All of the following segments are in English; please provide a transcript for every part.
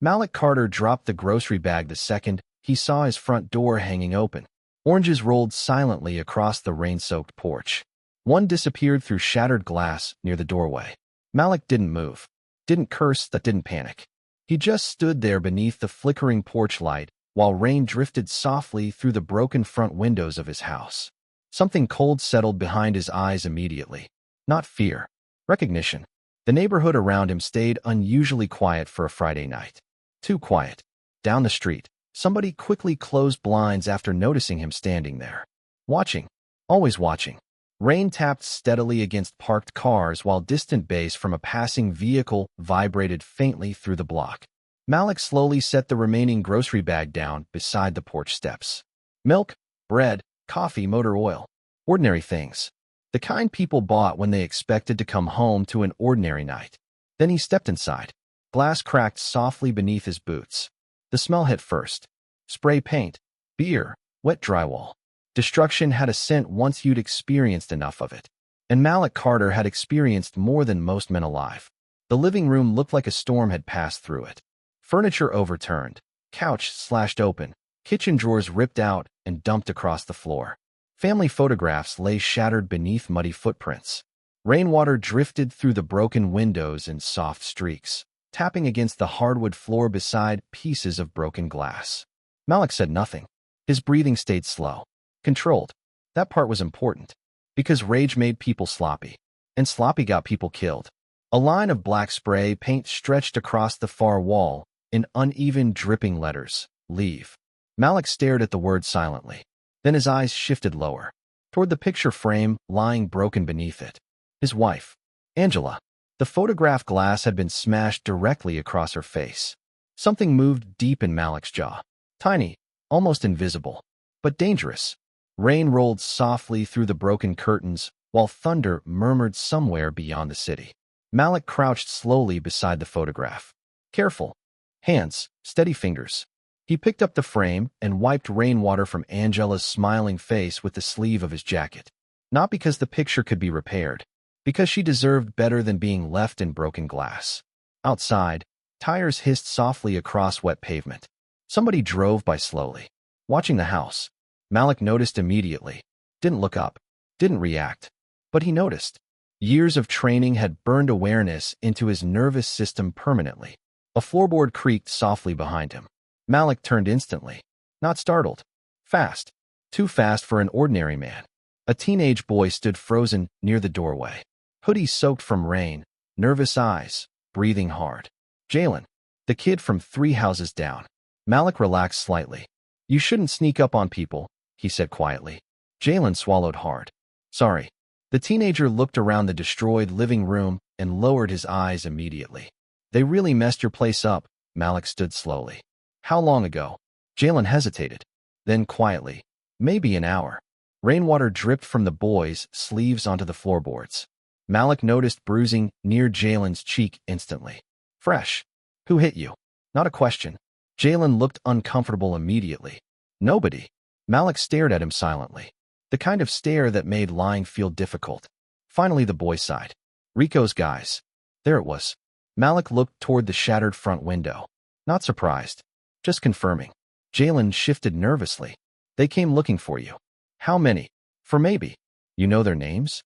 Malik Carter dropped the grocery bag the second he saw his front door hanging open. Oranges rolled silently across the rain-soaked porch. One disappeared through shattered glass near the doorway. Malik didn't move, didn't curse, didn't panic. He just stood there beneath the flickering porch light while rain drifted softly through the broken front windows of his house. Something cold settled behind his eyes immediately. Not fear, recognition. The neighborhood around him stayed unusually quiet for a Friday night. Too quiet. Down the street, somebody quickly closed blinds after noticing him standing there. Watching. Always watching. Rain tapped steadily against parked cars while distant bass from a passing vehicle vibrated faintly through the block. Malik slowly set the remaining grocery bag down beside the porch steps. Milk, bread, coffee, motor oil. Ordinary things. The kind people bought when they expected to come home to an ordinary night. Then he stepped inside. Glass cracked softly beneath his boots. The smell hit first. Spray paint, beer, wet drywall. Destruction had a scent once you'd experienced enough of it. And Malik Carter had experienced more than most men alive. The living room looked like a storm had passed through it. Furniture overturned, couch slashed open, kitchen drawers ripped out and dumped across the floor. Family photographs lay shattered beneath muddy footprints. Rainwater drifted through the broken windows in soft streaks, tapping against the hardwood floor beside pieces of broken glass. Malik said nothing. His breathing stayed slow. Controlled. That part was important, because rage made people sloppy, and sloppy got people killed. A line of black spray paint stretched across the far wall in uneven dripping letters. Leave. Malik stared at the word silently. Then his eyes shifted lower, toward the picture frame lying broken beneath it. His wife, Angela. The photograph glass had been smashed directly across her face. Something moved deep in Malik's jaw. Tiny, almost invisible, but dangerous. Rain rolled softly through the broken curtains, while thunder murmured somewhere beyond the city. Malik crouched slowly beside the photograph. Careful. Hands, steady fingers. He picked up the frame and wiped rainwater from Angela's smiling face with the sleeve of his jacket. Not because the picture could be repaired, because she deserved better than being left in broken glass. Outside, tires hissed softly across wet pavement. Somebody drove by slowly. Watching the house, Malik noticed immediately. Didn't look up, didn't react. But he noticed. Years of training had burned awareness into his nervous system permanently. A floorboard creaked softly behind him. Malik turned instantly. Not startled. Fast. Too fast for an ordinary man. A teenage boy stood frozen near the doorway. Hoodie soaked from rain, nervous eyes, breathing hard. Jalen. The kid from 3 houses down. Malik relaxed slightly. You shouldn't sneak up on people, he said quietly. Jalen swallowed hard. Sorry. The teenager looked around the destroyed living room and lowered his eyes immediately. They really messed your place up. Malik stood slowly. How long ago? Jalen hesitated. Then quietly. Maybe an hour. Rainwater dripped from the boy's sleeves onto the floorboards. Malik noticed bruising near Jalen's cheek instantly. Fresh. Who hit you? Not a question. Jalen looked uncomfortable immediately. Nobody. Malik stared at him silently. The kind of stare that made lying feel difficult. Finally the boy sighed. Rico's guys. There it was. Malik looked toward the shattered front window. Not surprised. Just confirming. Jalen shifted nervously. They came looking for you. How many? For maybe. You know their names?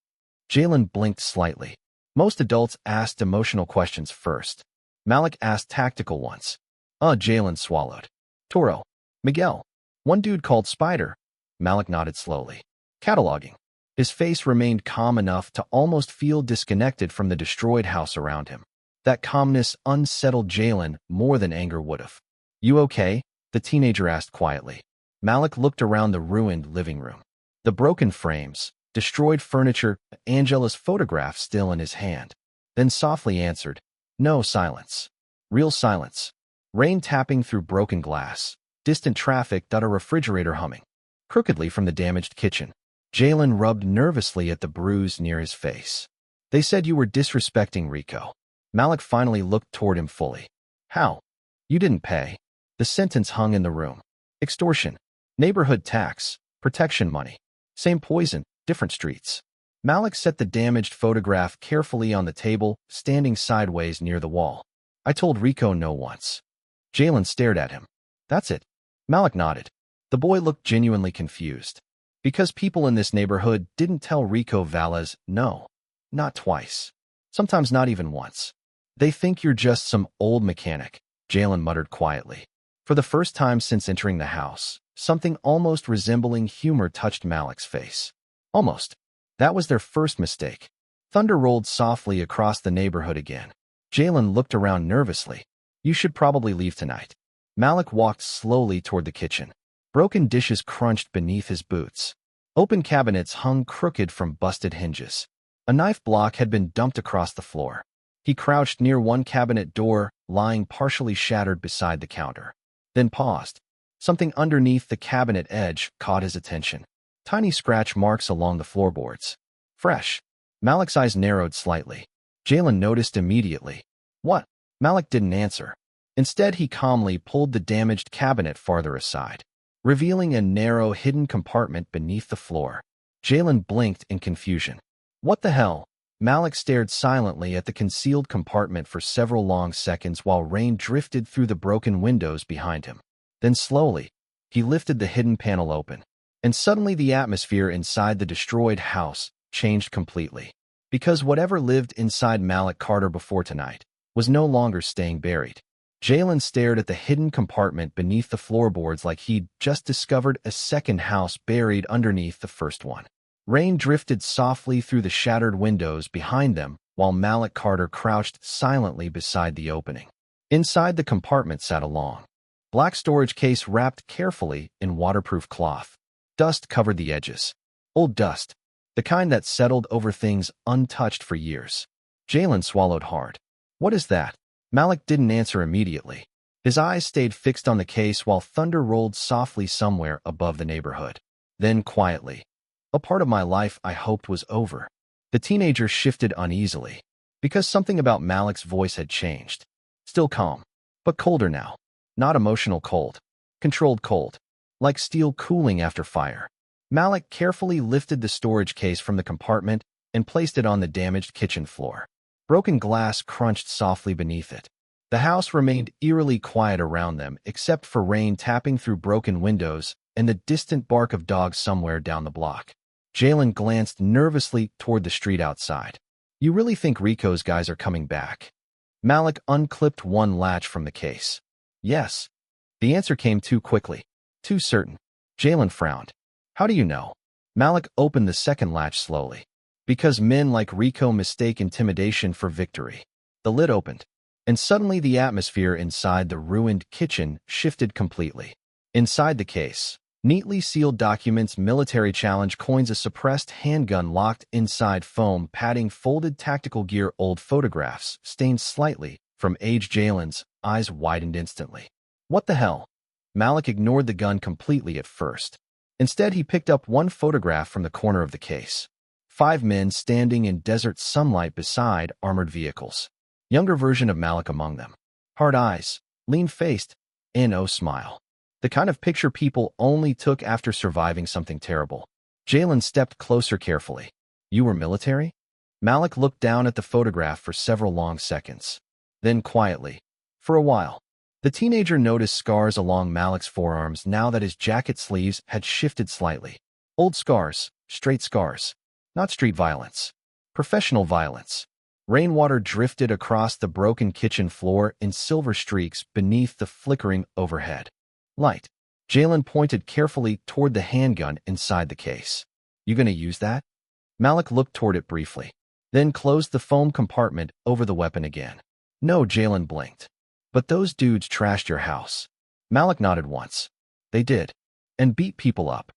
Jalen blinked slightly. Most adults asked emotional questions first. Malik asked tactical ones. Jalen swallowed. Toro. Miguel. One dude called Spider. Malik nodded slowly. Cataloging. His face remained calm enough to almost feel disconnected from the destroyed house around him. That calmness unsettled Jalen more than anger would have. You okay? The teenager asked quietly. Malik looked around the ruined living room. The broken frames, destroyed furniture, Angela's photograph still in his hand. Then softly answered, no. Silence. Real silence. Rain tapping through broken glass. Distant traffic. A refrigerator humming. Crookedly from the damaged kitchen. Jalen rubbed nervously at the bruise near his face. They said you were disrespecting Rico. Malik finally looked toward him fully. How? You didn't pay. The sentence hung in the room. Extortion. Neighborhood tax. Protection money. Same poison, different streets. Malik set the damaged photograph carefully on the table, standing sideways near the wall. I told Rico no once. Jalen stared at him. That's it. Malik nodded. The boy looked genuinely confused. Because people in this neighborhood didn't tell Rico Valles no. Not twice. Sometimes not even once. They think you're just some old mechanic, Jalen muttered quietly. For the first time since entering the house, something almost resembling humor touched Malik's face. Almost. That was their first mistake. Thunder rolled softly across the neighborhood again. Jalen looked around nervously. You should probably leave tonight. Malik walked slowly toward the kitchen. Broken dishes crunched beneath his boots. Open cabinets hung crooked from busted hinges. A knife block had been dumped across the floor. He crouched near one cabinet door, lying partially shattered beside the counter. Then paused. Something underneath the cabinet edge caught his attention. Tiny scratch marks along the floorboards. Fresh. Malik's eyes narrowed slightly. Jalen noticed immediately. What? Malik didn't answer. Instead, he calmly pulled the damaged cabinet farther aside, revealing a narrow, hidden compartment beneath the floor. Jalen blinked in confusion. What the hell? Malik stared silently at the concealed compartment for several long seconds while rain drifted through the broken windows behind him. Then slowly, he lifted the hidden panel open. And suddenly the atmosphere inside the destroyed house changed completely. Because whatever lived inside Malik Carter before tonight was no longer staying buried. Jalen stared at the hidden compartment beneath the floorboards like he'd just discovered a second house buried underneath the first one. Rain drifted softly through the shattered windows behind them while Malik Carter crouched silently beside the opening. Inside the compartment sat a long, black storage case wrapped carefully in waterproof cloth. Dust covered the edges. Old dust. The kind that settled over things untouched for years. Jalen swallowed hard. What is that? Malik didn't answer immediately. His eyes stayed fixed on the case while thunder rolled softly somewhere above the neighborhood. Then quietly. A part of my life I hoped was over. The teenager shifted uneasily. Because something about Malik's voice had changed. Still calm. But colder now. Not emotional cold. Controlled cold. Like steel cooling after fire. Malik carefully lifted the storage case from the compartment and placed it on the damaged kitchen floor. Broken glass crunched softly beneath it. The house remained eerily quiet around them except for rain tapping through broken windows and the distant bark of dogs somewhere down the block. Jalen glanced nervously toward the street outside. You really think Rico's guys are coming back? Malik unclipped one latch from the case. Yes. The answer came too quickly. Too certain. Jalen frowned. How do you know? Malik opened the second latch slowly. Because men like Rico mistake intimidation for victory. The lid opened, and suddenly the atmosphere inside the ruined kitchen shifted completely. Inside the case, neatly sealed documents, military challenge coins, a suppressed handgun locked inside foam padding, folded tactical gear, old photographs, stained slightly from age. Jalen's eyes widened instantly. What the hell? Malik ignored the gun completely at first. Instead, he picked up one photograph from the corner of the case. 5 men standing in desert sunlight beside armored vehicles. Younger version of Malik among them. Hard eyes, lean-faced, and no smile. The kind of picture people only took after surviving something terrible. Jalen stepped closer carefully. You were military? Malik looked down at the photograph for several long seconds. Then quietly, for a while. The teenager noticed scars along Malik's forearms now that his jacket sleeves had shifted slightly. Old scars, straight scars. Not street violence. Professional violence. Rainwater drifted across the broken kitchen floor in silver streaks beneath the flickering overhead light. Jalen pointed carefully toward the handgun inside the case. You gonna use that? Malik looked toward it briefly, then closed the foam compartment over the weapon again. No, Jalen blinked. But those dudes trashed your house. Malik nodded once. They did. And beat people up.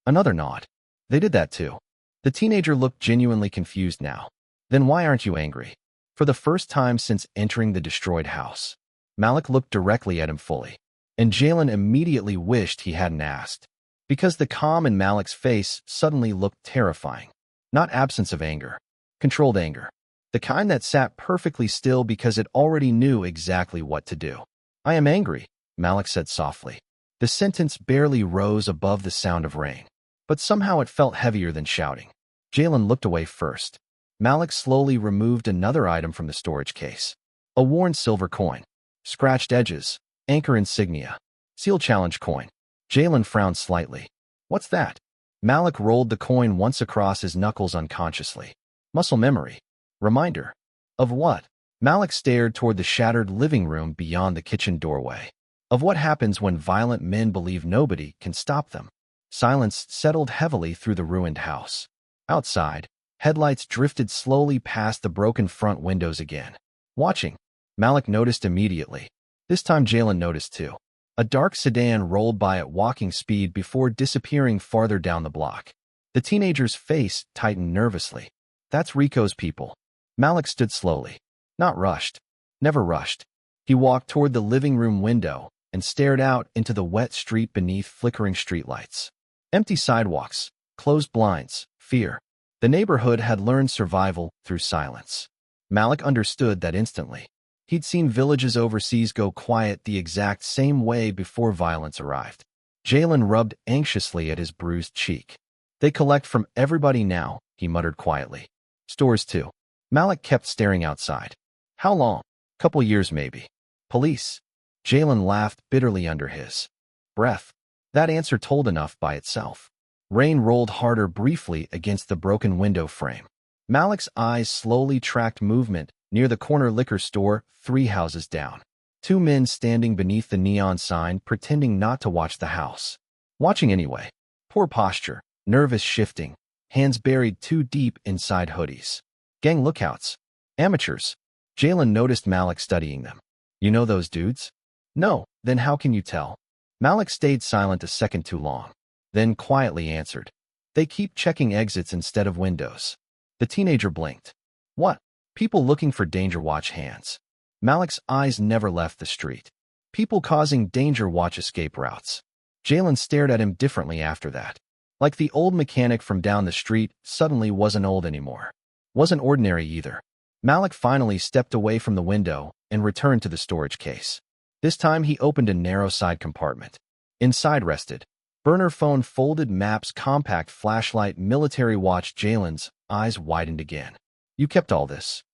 Another nod. They did that too. The teenager looked genuinely confused now. Then why aren't you angry? For the first time since entering the destroyed house. Malik looked directly at him fully. And Jalen immediately wished he hadn't asked. Because the calm in Malik's face suddenly looked terrifying. Not absence of anger. Controlled anger. The kind that sat perfectly still because it already knew exactly what to do. I am angry, Malik said softly. The sentence barely rose above the sound of rain. But somehow it felt heavier than shouting. Jalen looked away first. Malik slowly removed another item from the storage case. A worn silver coin. Scratched edges. Anchor insignia. Seal challenge coin. Jalen frowned slightly. What's that? Malik rolled the coin once across his knuckles unconsciously. Muscle memory. Reminder. Of what? Malik stared toward the shattered living room beyond the kitchen doorway. Of what happens when violent men believe nobody can stop them. Silence settled heavily through the ruined house. Outside, headlights drifted slowly past the broken front windows again. Watching, Malik noticed immediately. This time Jalen noticed too. A dark sedan rolled by at walking speed before disappearing farther down the block. The teenager's face tightened nervously. That's Rico's people. Malik stood slowly. Not rushed. Never rushed. He walked toward the living room window and stared out into the wet street beneath flickering streetlights. Empty sidewalks, closed blinds, fear. The neighborhood had learned survival through silence. Malik understood that instantly. He'd seen villages overseas go quiet the exact same way before violence arrived. Jalen rubbed anxiously at his bruised cheek. They collect from everybody now, he muttered quietly. Stores too. Malik kept staring outside. How long? Couple years maybe. Police. Jalen laughed bitterly under his breath. That answer told enough by itself. Rain rolled harder briefly against the broken window frame. Malik's eyes slowly tracked movement near the corner liquor store 3 houses down. 2 men standing beneath the neon sign pretending not to watch the house. Watching anyway. Poor posture, nervous shifting, hands buried too deep inside hoodies. Gang lookouts. Amateurs. Jalen noticed Malik studying them. You know those dudes? No, then how can you tell? Malik stayed silent a second too long, then quietly answered. They keep checking exits instead of windows. The teenager blinked. What? People looking for danger watch hands. Malik's eyes never left the street. People causing danger watch escape routes. Jalen stared at him differently after that. Like the old mechanic from down the street suddenly wasn't old anymore. Wasn't ordinary either. Malik finally stepped away from the window and returned to the storage case. This time he opened a narrow side compartment. Inside rested burner phone, folded maps, compact flashlight, military watch. Jalen's eyes widened again. You kept all this?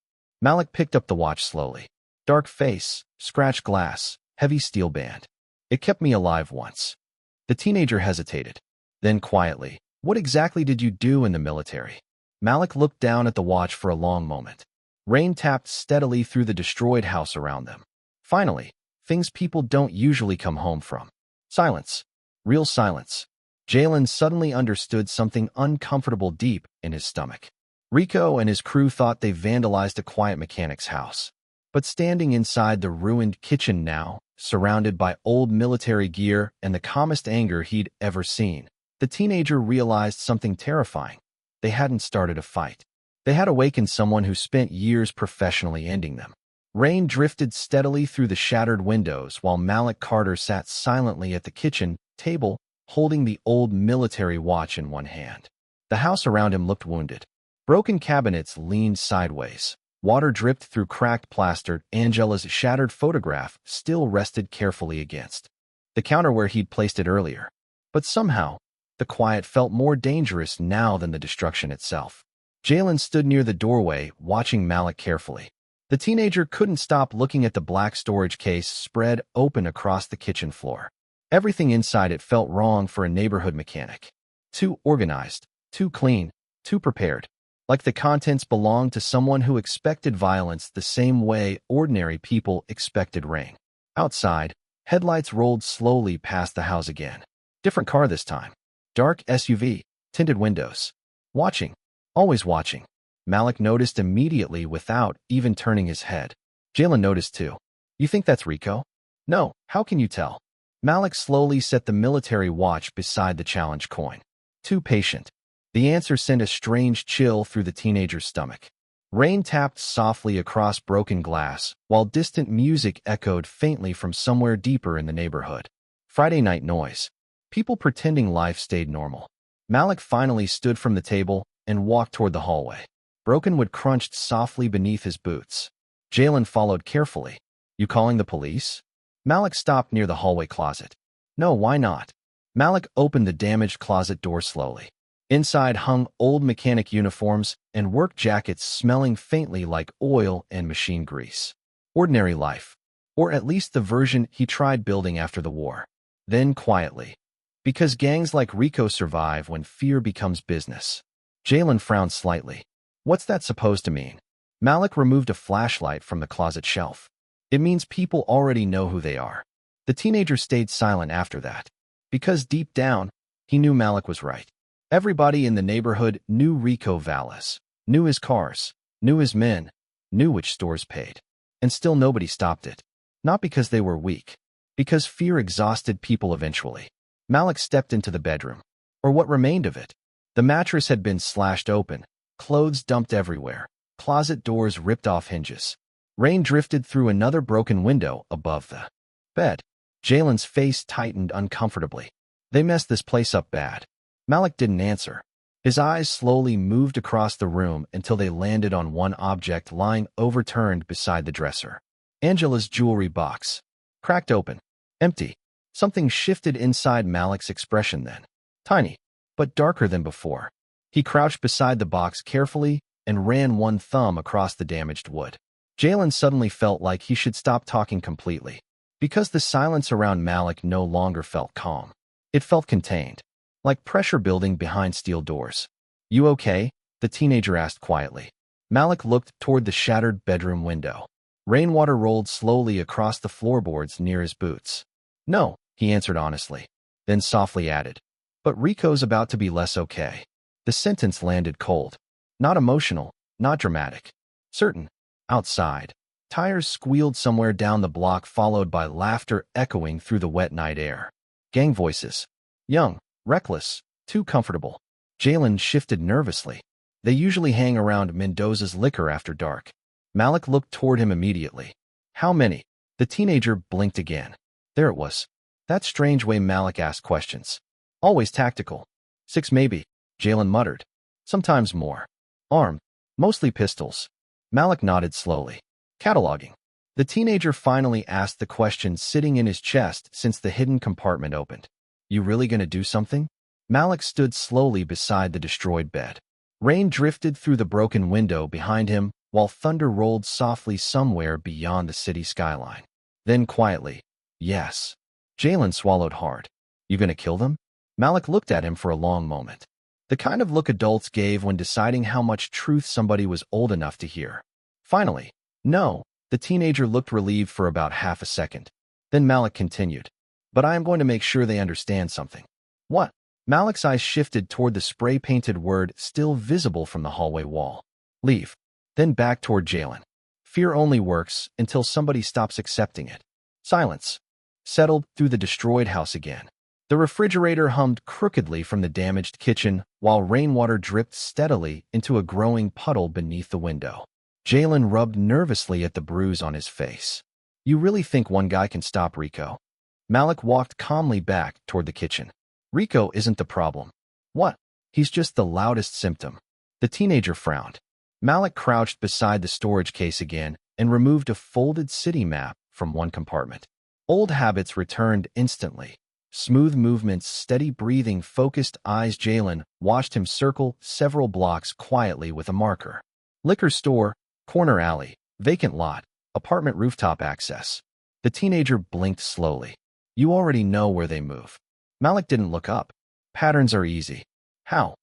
Malik picked up the watch slowly. Dark face, scratched glass, heavy steel band. It kept me alive once. The teenager hesitated. Then quietly, what exactly did you do in the military? Malik looked down at the watch for a long moment. Rain tapped steadily through the destroyed house around them. Finally, things people don't usually come home from. Silence. Real silence. Jalen suddenly understood something uncomfortable deep in his stomach. Rico and his crew thought they vandalized a quiet mechanic's house. But standing inside the ruined kitchen now, surrounded by old military gear and the calmest anger he'd ever seen, the teenager realized something terrifying. They hadn't started a fight. They had awakened someone who spent years professionally ending them. Rain drifted steadily through the shattered windows while Malik Carter sat silently at the kitchen table, holding the old military watch in one hand. The house around him looked wounded. Broken cabinets leaned sideways. Water dripped through cracked plaster. Angela's shattered photograph still rested carefully against the counter where he'd placed it earlier. But somehow, the quiet felt more dangerous now than the destruction itself. Jalen stood near the doorway, watching Malik carefully. The teenager couldn't stop looking at the black storage case spread open across the kitchen floor. Everything inside it felt wrong for a neighborhood mechanic. Too organized, too clean, too prepared. Like the contents belonged to someone who expected violence the same way ordinary people expected rain. Outside, headlights rolled slowly past the house again. Different car this time. Dark SUV, tinted windows. Watching. Always watching. Malik noticed immediately without even turning his head. Jalen noticed too. You think that's Rico? No, how can you tell? Malik slowly set the military watch beside the challenge coin. Too patient. The answer sent a strange chill through the teenager's stomach. Rain tapped softly across broken glass, while distant music echoed faintly from somewhere deeper in the neighborhood. Friday night noise. People pretending life stayed normal. Malik finally stood from the table and walked toward the hallway. Broken wood crunched softly beneath his boots. Jalen followed carefully. You calling the police? Malik stopped near the hallway closet. No, why not? Malik opened the damaged closet door slowly. Inside hung old mechanic uniforms and work jackets smelling faintly like oil and machine grease. Ordinary life. Or at least the version he tried building after the war. Then quietly. Because gangs like Rico survive when fear becomes business. Jalen frowned slightly. What's that supposed to mean? Malik removed a flashlight from the closet shelf. It means people already know who they are. The teenager stayed silent after that. Because deep down, he knew Malik was right. Everybody in the neighborhood knew Rico Valles, knew his cars, knew his men, knew which stores paid. And still nobody stopped it. Not because they were weak. Because fear exhausted people eventually. Malik stepped into the bedroom. Or what remained of it. The mattress had been slashed open, clothes dumped everywhere, closet doors ripped off hinges. Rain drifted through another broken window above the bed. Jalen's face tightened uncomfortably. They messed this place up bad. Malik didn't answer. His eyes slowly moved across the room until they landed on one object lying overturned beside the dresser. Angela's jewelry box. Cracked open. Empty. Something shifted inside Malik's expression then. Tiny, but darker than before. He crouched beside the box carefully and ran one thumb across the damaged wood. Jalen suddenly felt like he should stop talking completely. Because the silence around Malik no longer felt calm. It felt contained. Like pressure building behind steel doors. You okay? The teenager asked quietly. Malik looked toward the shattered bedroom window. Rainwater rolled slowly across the floorboards near his boots. No, he answered honestly. Then softly added. But Rico's about to be less okay. The sentence landed cold. Not emotional, not dramatic. Certain. Outside. Tires squealed somewhere down the block, followed by laughter echoing through the wet night air. Gang voices. Young, reckless, too comfortable. Jalen shifted nervously. They usually hang around Mendoza's liquor after dark. Malik looked toward him immediately. How many? The teenager blinked again. There it was. That strange way Malik asked questions. Always tactical. 6 maybe, Jalen muttered. Sometimes more. Armed. Mostly pistols. Malik nodded slowly. Cataloging. The teenager finally asked the question sitting in his chest since the hidden compartment opened. You really gonna do something? Malik stood slowly beside the destroyed bed. Rain drifted through the broken window behind him, while thunder rolled softly somewhere beyond the city skyline. Then quietly, yes. Jalen swallowed hard. You gonna kill them? Malik looked at him for a long moment. The kind of look adults gave when deciding how much truth somebody was old enough to hear. Finally, no. The teenager looked relieved for about half a second. Then Malik continued. But I am going to make sure they understand something. What? Malik's eyes shifted toward the spray-painted word still visible from the hallway wall. Leave. Then back toward Jalen. Fear only works until somebody stops accepting it. Silence settled through the destroyed house again. The refrigerator hummed crookedly from the damaged kitchen, while rainwater dripped steadily into a growing puddle beneath the window. Jalen rubbed nervously at the bruise on his face. You really think one guy can stop Rico? Malik walked calmly back toward the kitchen. Rico isn't the problem. What? He's just the loudest symptom. The teenager frowned. Malik crouched beside the storage case again and removed a folded city map from one compartment. Old habits returned instantly. Smooth movements, steady breathing, focused eyes. Jalen watched him circle several blocks quietly with a marker. Liquor store, corner alley, vacant lot, apartment rooftop access. The teenager blinked slowly. You already know where they move. Malik didn't look up. Patterns are easy. How?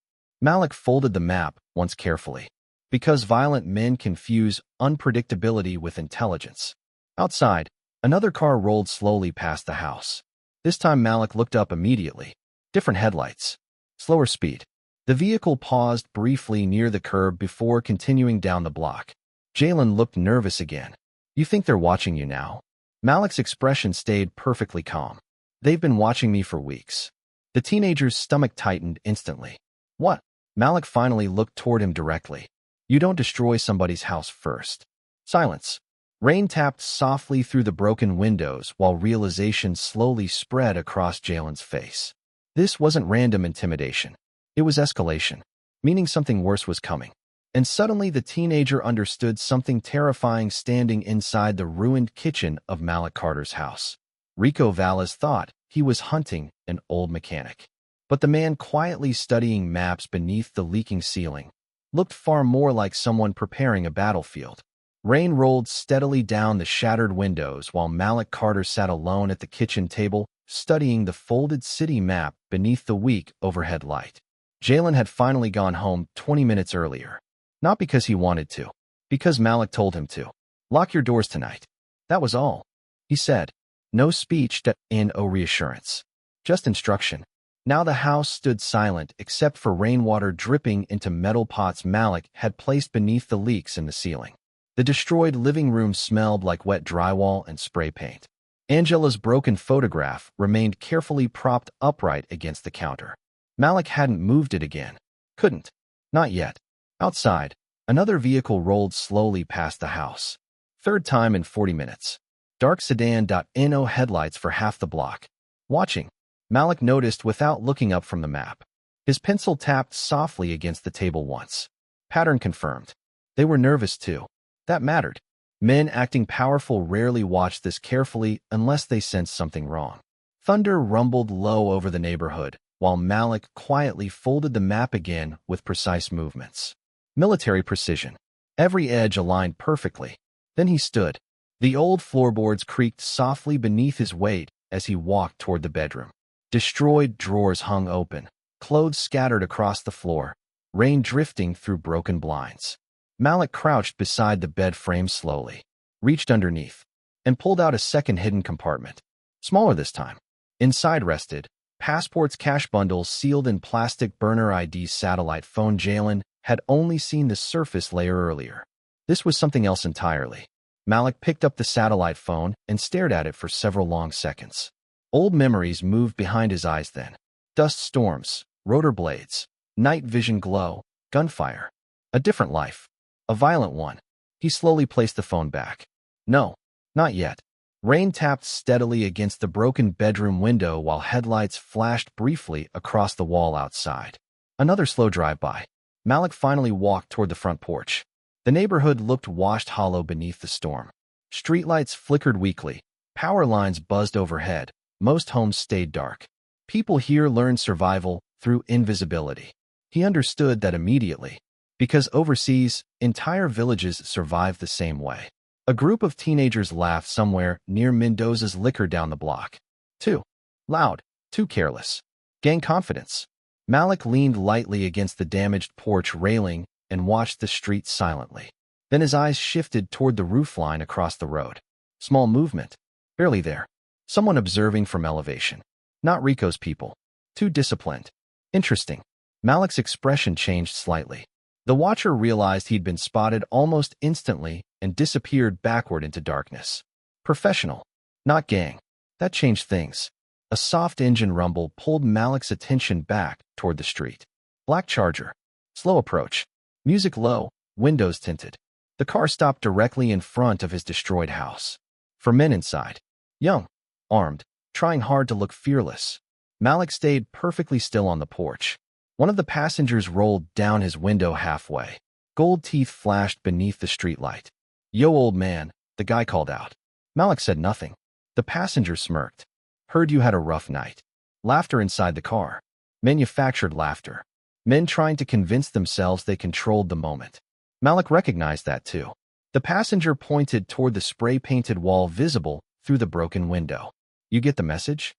Malik folded the map once carefully. Because violent men confuse unpredictability with intelligence. Outside, another car rolled slowly past the house. This time Malik looked up immediately. Different headlights. Slower speed. The vehicle paused briefly near the curb before continuing down the block. Jalen looked nervous again. You think they're watching you now? Malik's expression stayed perfectly calm. They've been watching me for weeks. The teenager's stomach tightened instantly. What? Malik finally looked toward him directly. You don't destroy somebody's house first. Silence. Rain tapped softly through the broken windows while realization slowly spread across Jalen's face. This wasn't random intimidation. It was escalation, meaning something worse was coming. And suddenly the teenager understood something terrifying standing inside the ruined kitchen of Malik Carter's house. Rico Valles thought he was hunting an old mechanic. But the man quietly studying maps beneath the leaking ceiling looked far more like someone preparing a battlefield. Rain rolled steadily down the shattered windows while Malik Carter sat alone at the kitchen table, studying the folded city map beneath the weak overhead light. Jalen had finally gone home 20 minutes earlier. Not because he wanted to, because Malik told him to. Lock your doors tonight. That was all, he said. No speech, no reassurance. Just instruction. Now the house stood silent except for rainwater dripping into metal pots Malik had placed beneath the leaks in the ceiling. The destroyed living room smelled like wet drywall and spray paint. Angela's broken photograph remained carefully propped upright against the counter. Malik hadn't moved it again. Couldn't. Not yet. Outside, another vehicle rolled slowly past the house. Third time in 40 minutes. Dark sedan. No headlights for half the block. Watching, Malik noticed without looking up from the map. His pencil tapped softly against the table once. Pattern confirmed. They were nervous too. That mattered. Men acting powerful rarely watched this carefully unless they sensed something wrong. Thunder rumbled low over the neighborhood, while Malik quietly folded the map again with precise movements. Military precision. Every edge aligned perfectly. Then he stood. The old floorboards creaked softly beneath his weight as he walked toward the bedroom. Destroyed drawers hung open, clothes scattered across the floor, rain drifting through broken blinds. Malik crouched beside the bed frame slowly, reached underneath, and pulled out a second hidden compartment. Smaller this time. Inside rested passports, cash bundles sealed in plastic, burner IDs, satellite phone. Jalen had only seen the surface layer earlier. This was something else entirely. Malik picked up the satellite phone and stared at it for several long seconds. Old memories moved behind his eyes then. Dust storms, rotor blades, night vision glow, gunfire. A different life. A violent one. He slowly placed the phone back. No, not yet. Rain tapped steadily against the broken bedroom window while headlights flashed briefly across the wall outside. Another slow drive-by. Malik finally walked toward the front porch. The neighborhood looked washed hollow beneath the storm. Streetlights flickered weakly. Power lines buzzed overhead. Most homes stayed dark. People here learned survival through invisibility. He understood that immediately. Because overseas, entire villages survive the same way. A group of teenagers laughed somewhere near Mendoza's liquor down the block. Too loud, too careless. Gang confidence. Malik leaned lightly against the damaged porch railing and watched the street silently. Then his eyes shifted toward the roofline across the road. Small movement. Barely there. Someone observing from elevation. Not Rico's people. Too disciplined. Interesting. Malik's expression changed slightly. The watcher realized he'd been spotted almost instantly and disappeared backward into darkness. Professional. Not gang. That changed things. A soft engine rumble pulled Malik's attention back toward the street. Black Charger. Slow approach. Music low, windows tinted. The car stopped directly in front of his destroyed house. For men inside. Young. Armed. Trying hard to look fearless. Malik stayed perfectly still on the porch. One of the passengers rolled down his window halfway. Gold teeth flashed beneath the streetlight. Yo, old man, the guy called out. Malik said nothing. The passenger smirked. Heard you had a rough night. Laughter inside the car. Manufactured laughter. Men trying to convince themselves they controlled the moment. Malik recognized that too. The passenger pointed toward the spray-painted wall visible through the broken window. You get the message?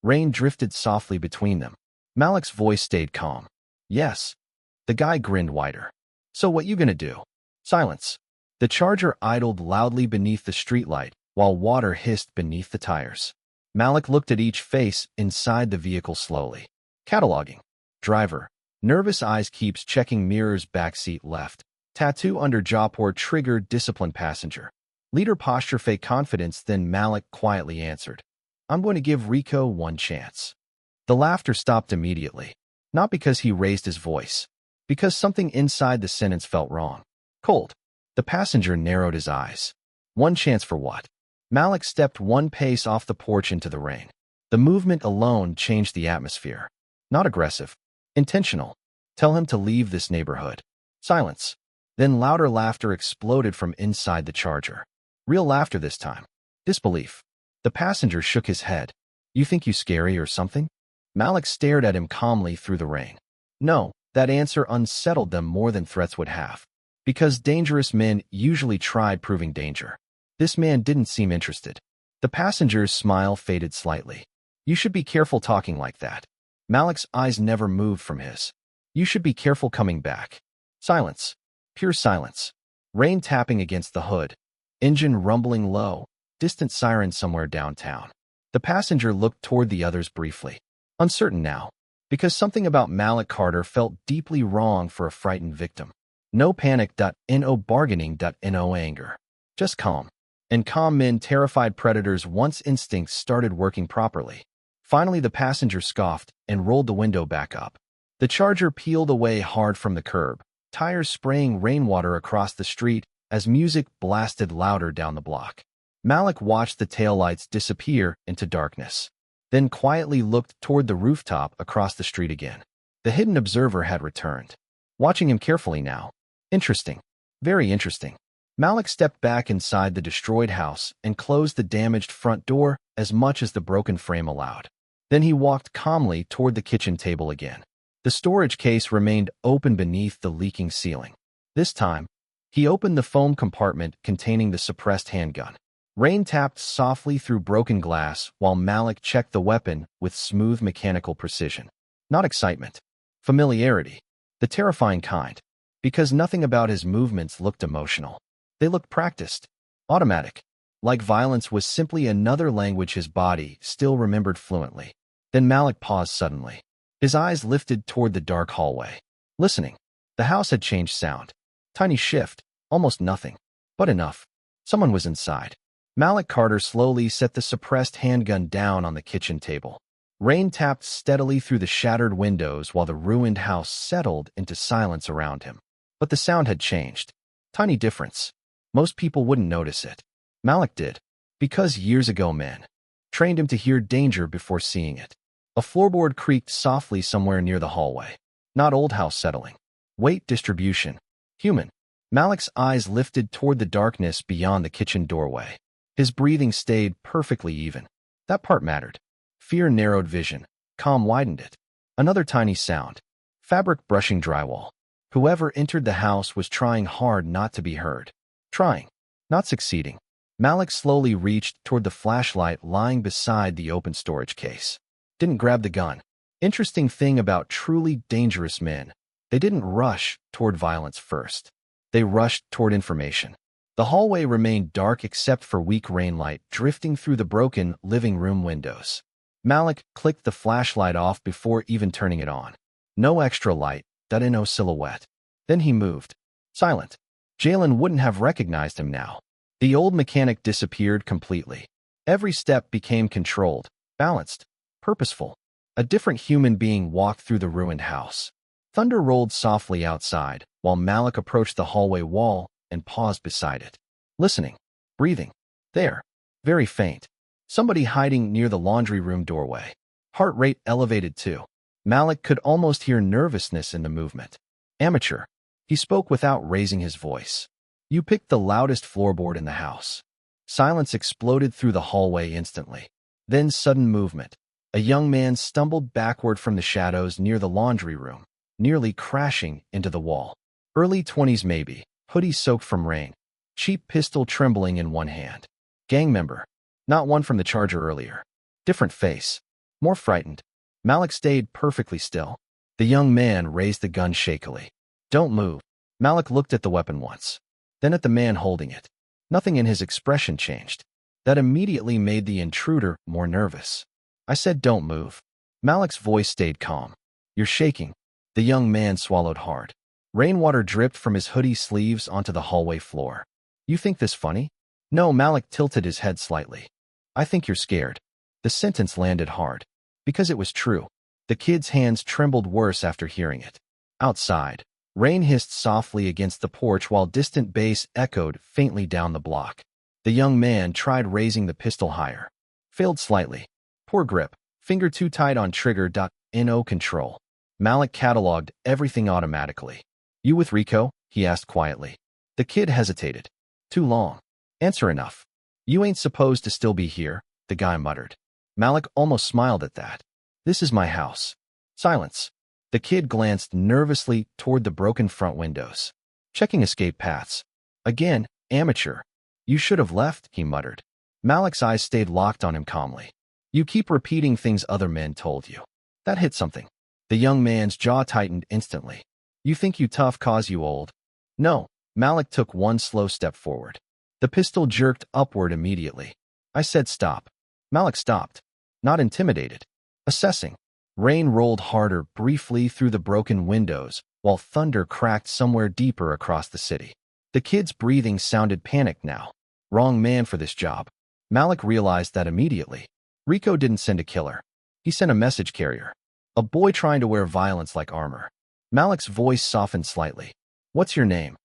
Rain drifted softly between them. Malik's voice stayed calm. Yes. The guy grinned wider. So what you gonna do? Silence. The Charger idled loudly beneath the streetlight, while water hissed beneath the tires. Malik looked at each face inside the vehicle slowly. Cataloging. Driver. Nervous eyes keeps checking mirrors, backseat left. Tattoo under jaw, poor triggered, disciplined passenger. Leader posture, fake confidence. Then Malik quietly answered. I'm going to give Rico one chance. The laughter stopped immediately. Not because he raised his voice. Because something inside the sentence felt wrong. Cold. The passenger narrowed his eyes. One chance for what? Malik stepped one pace off the porch into the rain. The movement alone changed the atmosphere. Not aggressive. Intentional. Tell him to leave this neighborhood. Silence. Then louder laughter exploded from inside the Charger. Real laughter this time. Disbelief. The passenger shook his head. You think you scary or something? Malik stared at him calmly through the rain. No, that answer unsettled them more than threats would have. Because dangerous men usually tried proving danger. This man didn't seem interested. The passenger's smile faded slightly. You should be careful talking like that. Malik's eyes never moved from his. You should be careful coming back. Silence. Pure silence. Rain tapping against the hood. Engine rumbling low. Distant siren somewhere downtown. The passenger looked toward the others briefly. Uncertain now. Because something about Malik Carter felt deeply wrong for a frightened victim. No panic. No bargaining. No anger. Just calm. And calm men terrified predators once instincts started working properly. Finally, the passenger scoffed and rolled the window back up. The Charger peeled away hard from the curb, tires spraying rainwater across the street as music blasted louder down the block. Malik watched the taillights disappear into darkness, then quietly looked toward the rooftop across the street again. The hidden observer had returned, watching him carefully now. Interesting. Very interesting. Malik stepped back inside the destroyed house and closed the damaged front door as much as the broken frame allowed. Then he walked calmly toward the kitchen table again. The storage case remained open beneath the leaking ceiling. This time, he opened the foam compartment containing the suppressed handgun. Rain tapped softly through broken glass while Malik checked the weapon with smooth mechanical precision. Not excitement. Familiarity. The terrifying kind. Because nothing about his movements looked emotional. They looked practiced. Automatic. Like violence was simply another language his body still remembered fluently. Then Malik paused suddenly. His eyes lifted toward the dark hallway. Listening. The house had changed sound. Tiny shift. Almost nothing. But enough. Someone was inside. Malik Carter slowly set the suppressed handgun down on the kitchen table. Rain tapped steadily through the shattered windows while the ruined house settled into silence around him. But the sound had changed. Tiny difference. Most people wouldn't notice it. Malik did. Because years ago men trained him to hear danger before seeing it. A floorboard creaked softly somewhere near the hallway. Not old house settling. Weight distribution. Human. Malik's eyes lifted toward the darkness beyond the kitchen doorway. His breathing stayed perfectly even. That part mattered. Fear narrowed vision. Calm widened it. Another tiny sound. Fabric brushing drywall. Whoever entered the house was trying hard not to be heard. Trying. Not succeeding. Malik slowly reached toward the flashlight lying beside the open storage case. Didn't grab the gun. Interesting thing about truly dangerous men. They didn't rush toward violence first. They rushed toward information. The hallway remained dark except for weak rainlight drifting through the broken living room windows. Malik clicked the flashlight off before even turning it on. No extra light, no silhouette. Then he moved. Silent. Jalen wouldn't have recognized him now. The old mechanic disappeared completely. Every step became controlled, balanced, purposeful. A different human being walked through the ruined house. Thunder rolled softly outside, while Malik approached the hallway wall and paused beside it. Listening. Breathing. There. Very faint. Somebody hiding near the laundry room doorway. Heart rate elevated too. Malik could almost hear nervousness in the movement. Amateur. He spoke without raising his voice. You picked the loudest floorboard in the house. Silence exploded through the hallway instantly. Then sudden movement. A young man stumbled backward from the shadows near the laundry room, nearly crashing into the wall. Early 20s maybe, hoodie soaked from rain, cheap pistol trembling in one hand. Gang member. Not one from the Charger earlier. Different face. More frightened. Malik stayed perfectly still. The young man raised the gun shakily. Don't move. Malik looked at the weapon once, then at the man holding it. Nothing in his expression changed. That immediately made the intruder more nervous. I said don't move. Malik's voice stayed calm. You're shaking. The young man swallowed hard. Rainwater dripped from his hoodie sleeves onto the hallway floor. You think this funny? No, Malik tilted his head slightly. I think you're scared. The sentence landed hard. Because it was true. The kid's hands trembled worse after hearing it. Outside, rain hissed softly against the porch while distant bass echoed faintly down the block. The young man tried raising the pistol higher. Failed slightly. Poor grip. Finger too tight on trigger. No control. Malik cataloged everything automatically. You with Rico? He asked quietly. The kid hesitated. Too long. Answer enough. You ain't supposed to still be here, the guy muttered. Malik almost smiled at that. This is my house. Silence. The kid glanced nervously toward the broken front windows. Checking escape paths. Again, amateur. You should have left, he muttered. Malik's eyes stayed locked on him calmly. You keep repeating things other men told you. That hit something. The young man's jaw tightened instantly. You think you tough cause you old? No. Malik took one slow step forward. The pistol jerked upward immediately. I said stop. Malik stopped. Not intimidated. Assessing. Rain rolled harder briefly through the broken windows, while thunder cracked somewhere deeper across the city. The kid's breathing sounded panicked now. Wrong man for this job. Malik realized that immediately. Rico didn't send a killer. He sent a message carrier. A boy trying to wear violence like armor. Malik's voice softened slightly. What's your name?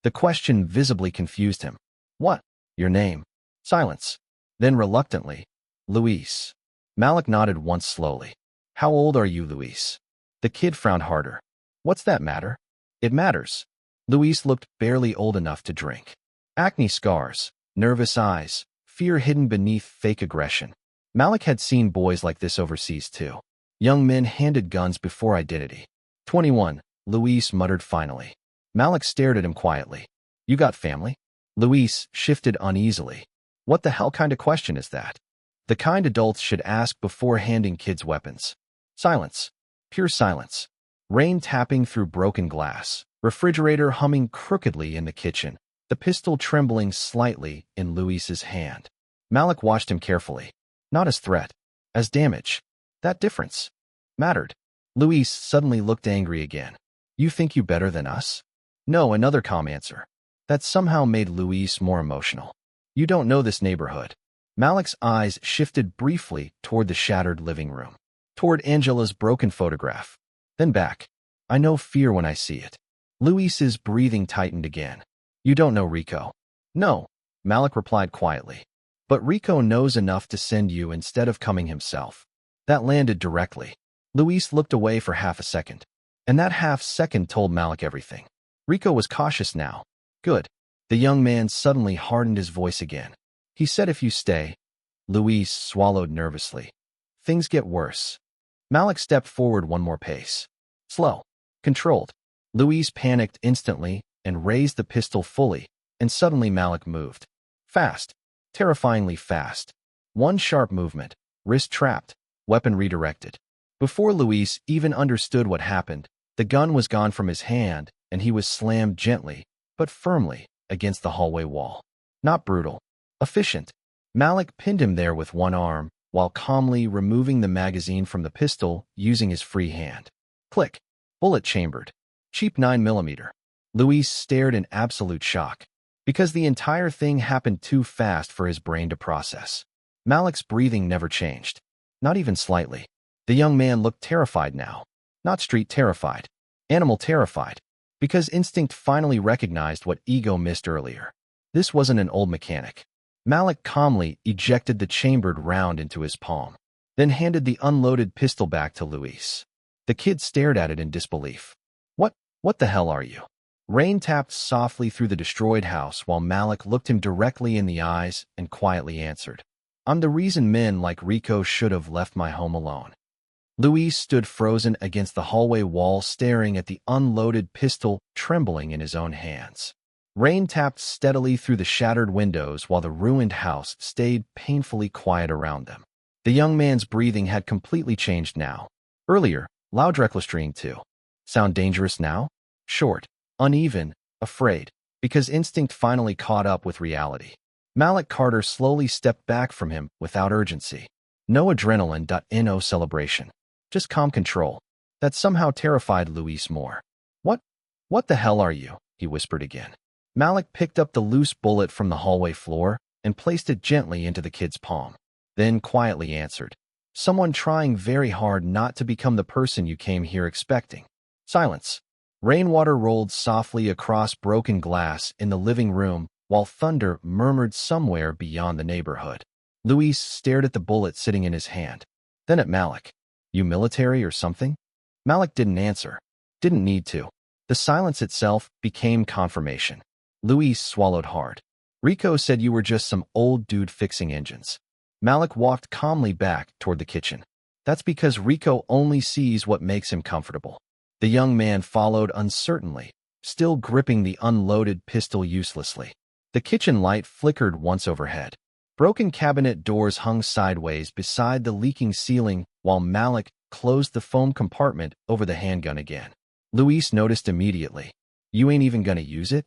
The question visibly confused him. What? Your name? Silence. Then reluctantly. Luis. Malik nodded once slowly. How old are you, Luis? The kid frowned harder. What's that matter? It matters. Luis looked barely old enough to drink. Acne scars, nervous eyes, fear hidden beneath fake aggression. Malik had seen boys like this overseas too. Young men handed guns before identity. 21, Luis muttered finally. Malik stared at him quietly. You got family? Luis shifted uneasily. What the hell kind of question is that? The kind adults should ask before handing kids weapons. Silence. Pure silence. Rain tapping through broken glass. Refrigerator humming crookedly in the kitchen. The pistol trembling slightly in Luis's hand. Malik watched him carefully. Not as threat. As damage. That difference mattered. Luis suddenly looked angry again. You think you better than us? No, another calm answer. That somehow made Luis more emotional. You don't know this neighborhood. Malik's eyes shifted briefly toward the shattered living room. Toward Angela's broken photograph. Then back. I know fear when I see it. Luis's breathing tightened again. You don't know Rico. No, Malik replied quietly. But Rico knows enough to send you instead of coming himself. That landed directly. Luis looked away for half a second. And that half second told Malik everything. Rico was cautious now. Good. The young man suddenly hardened his voice again. He said if you stay. Luis swallowed nervously. Things get worse. Malik stepped forward one more pace. Slow. Controlled. Luis panicked instantly and raised the pistol fully, and suddenly Malik moved. Fast. Terrifyingly fast. One sharp movement. Wrist trapped. Weapon redirected. Before Luis even understood what happened, the gun was gone from his hand, and he was slammed gently, but firmly, against the hallway wall. Not brutal. Efficient. Malik pinned him there with one arm, while calmly removing the magazine from the pistol using his free hand. Click. Bullet chambered. Cheap 9mm. Luis stared in absolute shock. Because the entire thing happened too fast for his brain to process. Malik's breathing never changed. Not even slightly. The young man looked terrified now. Not street terrified. Animal terrified. Because instinct finally recognized what ego missed earlier. This wasn't an old mechanic. Malik calmly ejected the chambered round into his palm, then handed the unloaded pistol back to Luis. The kid stared at it in disbelief. What the hell are you? Rain tapped softly through the destroyed house while Malik looked him directly in the eyes and quietly answered. I'm the reason men like Rico should have left my home alone. Luis stood frozen against the hallway wall staring at the unloaded pistol trembling in his own hands. Rain tapped steadily through the shattered windows while the ruined house stayed painfully quiet around them. The young man's breathing had completely changed now. Earlier, loud reckless too. Sound dangerous now? Short, uneven, afraid, because instinct finally caught up with reality. Malik Carter slowly stepped back from him without urgency. No adrenaline. No celebration. Just calm control. That somehow terrified Luis more. What the hell are you? He whispered again. Malik picked up the loose bullet from the hallway floor and placed it gently into the kid's palm. Then quietly answered. Someone trying very hard not to become the person you came here expecting. Silence. Rainwater rolled softly across broken glass in the living room while thunder murmured somewhere beyond the neighborhood. Luis stared at the bullet sitting in his hand. Then at Malik. You military or something? Malik didn't answer. Didn't need to. The silence itself became confirmation. Luis swallowed hard. Rico said you were just some old dude fixing engines. Malik walked calmly back toward the kitchen. That's because Rico only sees what makes him comfortable. The young man followed uncertainly, still gripping the unloaded pistol uselessly. The kitchen light flickered once overhead. Broken cabinet doors hung sideways beside the leaking ceiling while Malik closed the foam compartment over the handgun again. Luis noticed immediately. "You ain't even gonna use it?"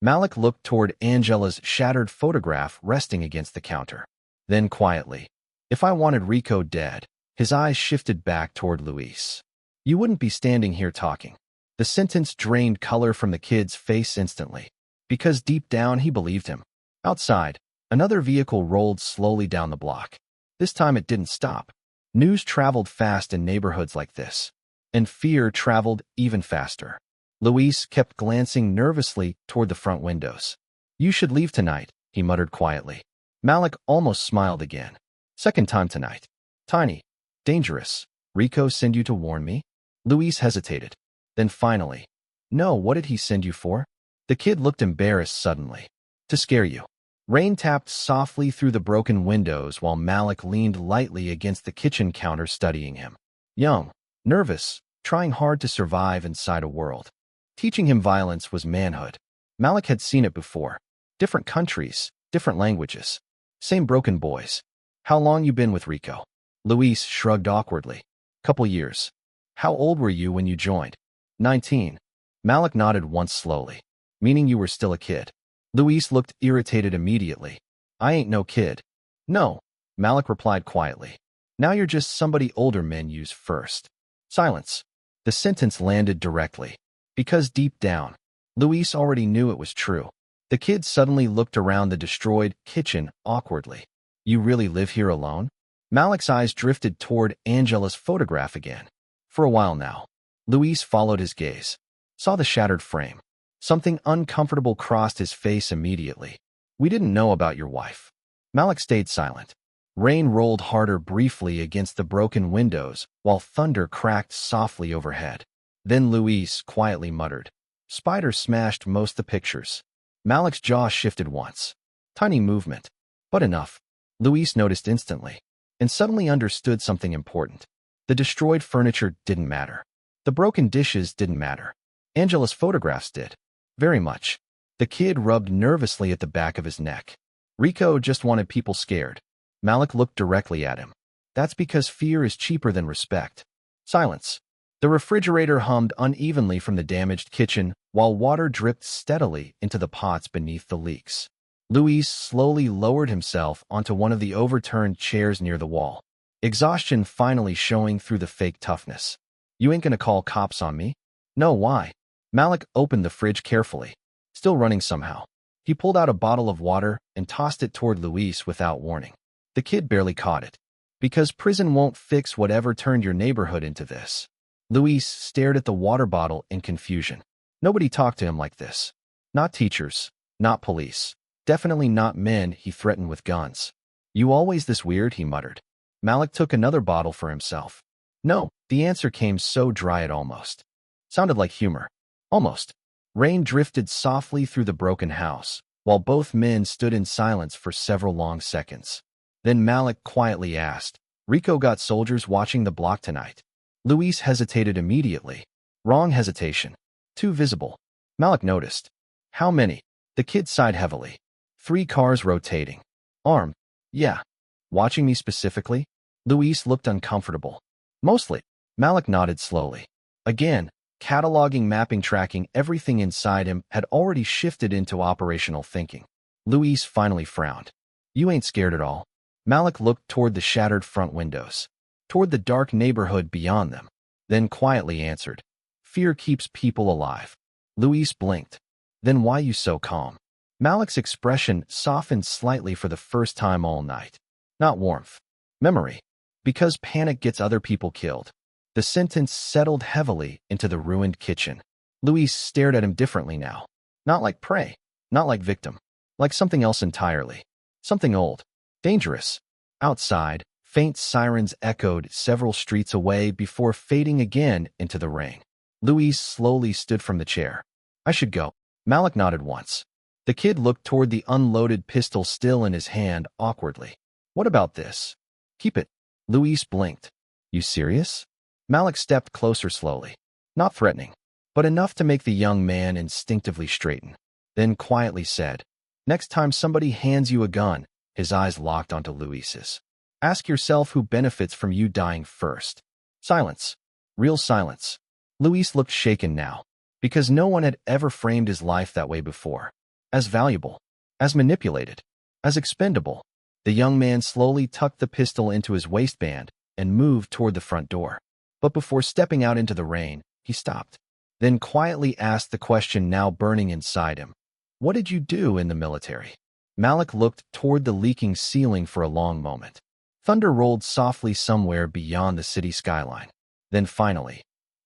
Malik looked toward Angela's shattered photograph resting against the counter. Then quietly, "If I wanted Rico dead," his eyes shifted back toward Luis, "you wouldn't be standing here talking." The sentence drained color from the kid's face instantly, because deep down he believed him. Outside, another vehicle rolled slowly down the block. This time it didn't stop. News traveled fast in neighborhoods like this, and fear traveled even faster. Luis kept glancing nervously toward the front windows. "You should leave tonight," he muttered quietly. Malik almost smiled again. "Second time tonight. Tiny. Dangerous. Rico send you to warn me?" Luis hesitated. Then finally, "No, what did he send you for?" The kid looked embarrassed suddenly. "To scare you." Rain tapped softly through the broken windows while Malik leaned lightly against the kitchen counter studying him. Young, nervous, trying hard to survive inside a world. Teaching him violence was manhood. Malik had seen it before. Different countries, different languages. Same broken boys. "How long you been with Rico?" Luis shrugged awkwardly. "Couple years." "How old were you when you joined?" 19. Malik nodded once slowly. "Meaning you were still a kid." Luis looked irritated immediately. "I ain't no kid." "No," Malik replied quietly. "Now you're just somebody older men use first." Silence. The sentence landed directly. Because deep down, Luis already knew it was true. The kid suddenly looked around the destroyed kitchen awkwardly. "You really live here alone?" Malik's eyes drifted toward Angela's photograph again. For a while now, Luis followed his gaze. Saw the shattered frame. Something uncomfortable crossed his face immediately. "We didn't know about your wife." Malik stayed silent. Rain rolled harder briefly against the broken windows while thunder cracked softly overhead. Then Luis quietly muttered, "Spiders smashed most the pictures." Malik's jaw shifted once. Tiny movement, but enough. Luis noticed instantly, and suddenly understood something important. The destroyed furniture didn't matter. The broken dishes didn't matter. Angela's photographs did. Very much. The kid rubbed nervously at the back of his neck. Rico just wanted people scared. Malik looked directly at him. "That's because fear is cheaper than respect." Silence. The refrigerator hummed unevenly from the damaged kitchen, while water dripped steadily into the pots beneath the leaks. Luis slowly lowered himself onto one of the overturned chairs near the wall, exhaustion finally showing through the fake toughness. "You ain't gonna call cops on me?" "No, why?" Malik opened the fridge carefully, still running somehow. He pulled out a bottle of water and tossed it toward Luis without warning. The kid barely caught it. "Because prison won't fix whatever turned your neighborhood into this." Luis stared at the water bottle in confusion. Nobody talked to him like this. Not teachers, not police, definitely not men he threatened with guns. "You always this weird?" he muttered. Malik took another bottle for himself. "No," the answer came so dry it almost sounded like humor. Almost. Rain drifted softly through the broken house, while both men stood in silence for several long seconds. Then Malik quietly asked, "Rico got soldiers watching the block tonight?" Luis hesitated immediately. Wrong hesitation. Too visible. Malik noticed. "How many?" The kid sighed heavily. 3 cars rotating. "Armed?" "Yeah." "Watching me specifically?" Luis looked uncomfortable. "Mostly." Malik nodded slowly. Again, cataloging, mapping, tracking, everything inside him had already shifted into operational thinking. Luis finally frowned. "You ain't scared at all?" Malik looked toward the shattered front windows, toward the dark neighborhood beyond them, then quietly answered, "Fear keeps people alive." Luis blinked. "Then why you so calm?" Malik's expression softened slightly for the first time all night. Not warmth. Memory. "Because panic gets other people killed." The sentence settled heavily into the ruined kitchen. Luis stared at him differently now. Not like prey, not like victim, like something else entirely. Something old, dangerous. Outside, faint sirens echoed several streets away before fading again into the rain. Luis slowly stood from the chair. "I should go." Malik nodded once. The kid looked toward the unloaded pistol still in his hand awkwardly. "What about this?" "Keep it." Luis blinked. "You serious?" Malik stepped closer slowly. Not threatening. but enough to make the young man instinctively straighten. Then quietly said, "Next time somebody hands you a gun," his eyes locked onto Luis's, "ask yourself who benefits from you dying first." Silence. Real silence. Luis looked shaken now, because no one had ever framed his life that way before. As valuable, as manipulated, as expendable. The young man slowly tucked the pistol into his waistband and moved toward the front door. But before stepping out into the rain, he stopped. Then quietly asked the question now burning inside him. "What did you do in the military?" Malik looked toward the leaking ceiling for a long moment. Thunder rolled softly somewhere beyond the city skyline. Then finally,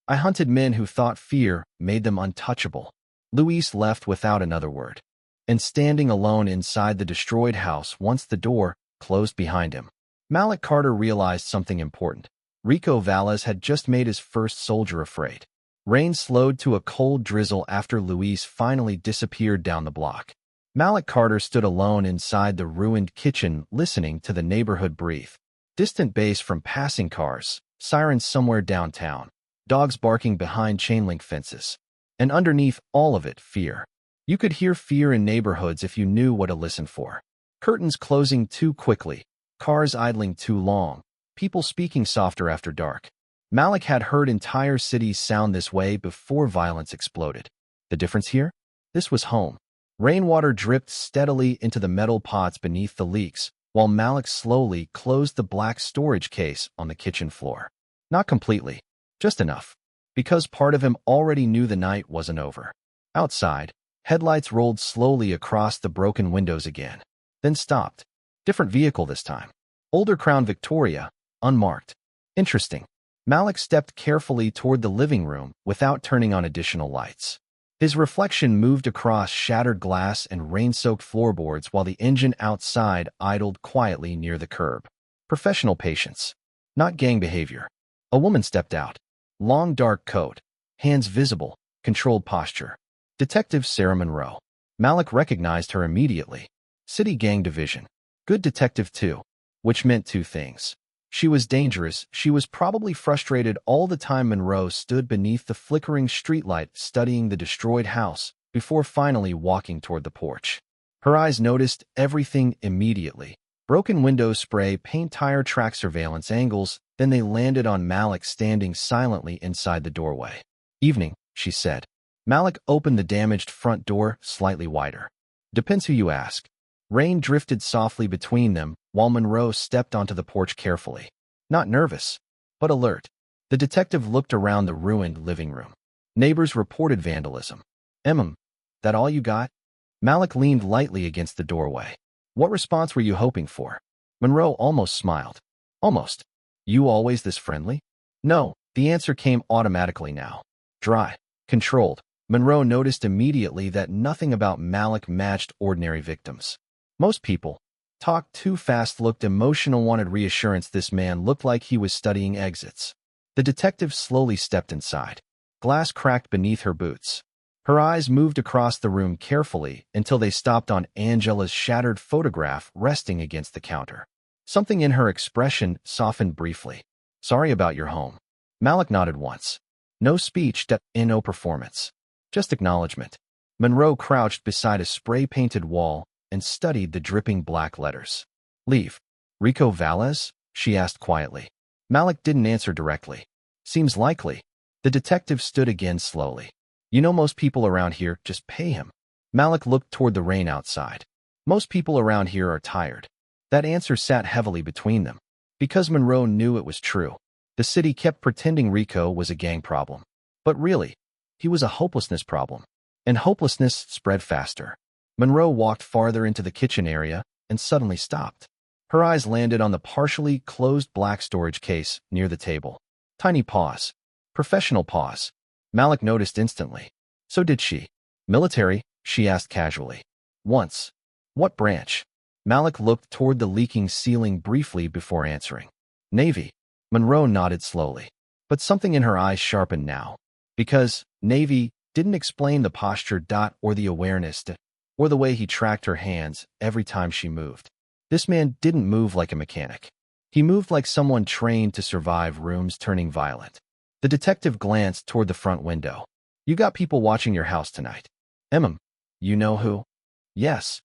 "I hunted men who thought fear made them untouchable." Luis left without another word, and standing alone inside the destroyed house once the door closed behind him, Malik Carter realized something important. Rico Valles had just made his first soldier afraid. Rain slowed to a cold drizzle after Luis finally disappeared down the block. Malik Carter stood alone inside the ruined kitchen listening to the neighborhood breathe. Distant bass from passing cars, sirens somewhere downtown, dogs barking behind chain-link fences. And underneath all of it, fear. You could hear fear in neighborhoods if you knew what to listen for. Curtains closing too quickly, cars idling too long, people speaking softer after dark. Malik had heard entire cities sound this way before violence exploded. The difference here? This was home. Rainwater dripped steadily into the metal pots beneath the leaks, while Malik slowly closed the black storage case on the kitchen floor. Not completely, just enough, because part of him already knew the night wasn't over. Outside, headlights rolled slowly across the broken windows again, then stopped. Different vehicle this time. Older Crown Victoria, unmarked. Interesting. Malik stepped carefully toward the living room without turning on additional lights. His reflection moved across shattered glass and rain-soaked floorboards while the engine outside idled quietly near the curb. Professional patience, not gang behavior. A woman stepped out. Long dark coat, hands visible, controlled posture. Detective Sarah Monroe. Malik recognized her immediately. City Gang Division. Good detective too, which meant two things. She was dangerous. She was probably frustrated all the time. Monroe stood beneath the flickering streetlight studying the destroyed house before finally walking toward the porch. Her eyes noticed everything immediately. Broken window spray, paint tire track surveillance angles, then they landed on Malik standing silently inside the doorway. "Evening," she said. Malik opened the damaged front door slightly wider. "Depends who you ask." Rain drifted softly between them while Monroe stepped onto the porch carefully. Not nervous, but alert. The detective looked around the ruined living room. Neighbors reported vandalism. That all you got?" Malik leaned lightly against the doorway. "What response were you hoping for?" Monroe almost smiled. "Almost. You always this friendly?" "No." The answer came automatically now. Dry. Controlled. Monroe noticed immediately that nothing about Malik matched ordinary victims. Most people talked too fast, looked emotional, wanted reassurance. This man looked like he was studying exits. The detective slowly stepped inside. Glass cracked beneath her boots. Her eyes moved across the room carefully until they stopped on Angela's shattered photograph resting against the counter. Something in her expression softened briefly. "Sorry about your home." Malik nodded once. No speech, no performance. Just acknowledgement. Monroe crouched beside a spray-painted wall and studied the dripping black letters. "Leave. Rico Valles?" she asked quietly. Malik didn't answer directly. "Seems likely." The detective stood again slowly. "You know, most people around here just pay him." Malik looked toward the rain outside. "Most people around here are tired." That answer sat heavily between them. Because Monroe knew it was true. The city kept pretending Rico was a gang problem. But really, he was a hopelessness problem. And hopelessness spread faster. Monroe walked farther into the kitchen area and suddenly stopped. Her eyes landed on the partially closed black storage case near the table. Tiny pause. Professional pause. Malik noticed instantly. So did she. "Military?" she asked casually. "Once." "What branch?" Malik looked toward the leaking ceiling briefly before answering. "Navy." Monroe nodded slowly. But something in her eyes sharpened now. Because Navy didn't explain the posture or the awareness or the way he tracked her hands every time she moved. This man didn't move like a mechanic. He moved like someone trained to survive rooms turning violent. The detective glanced toward the front window. You got people watching your house tonight. You know who? Yes.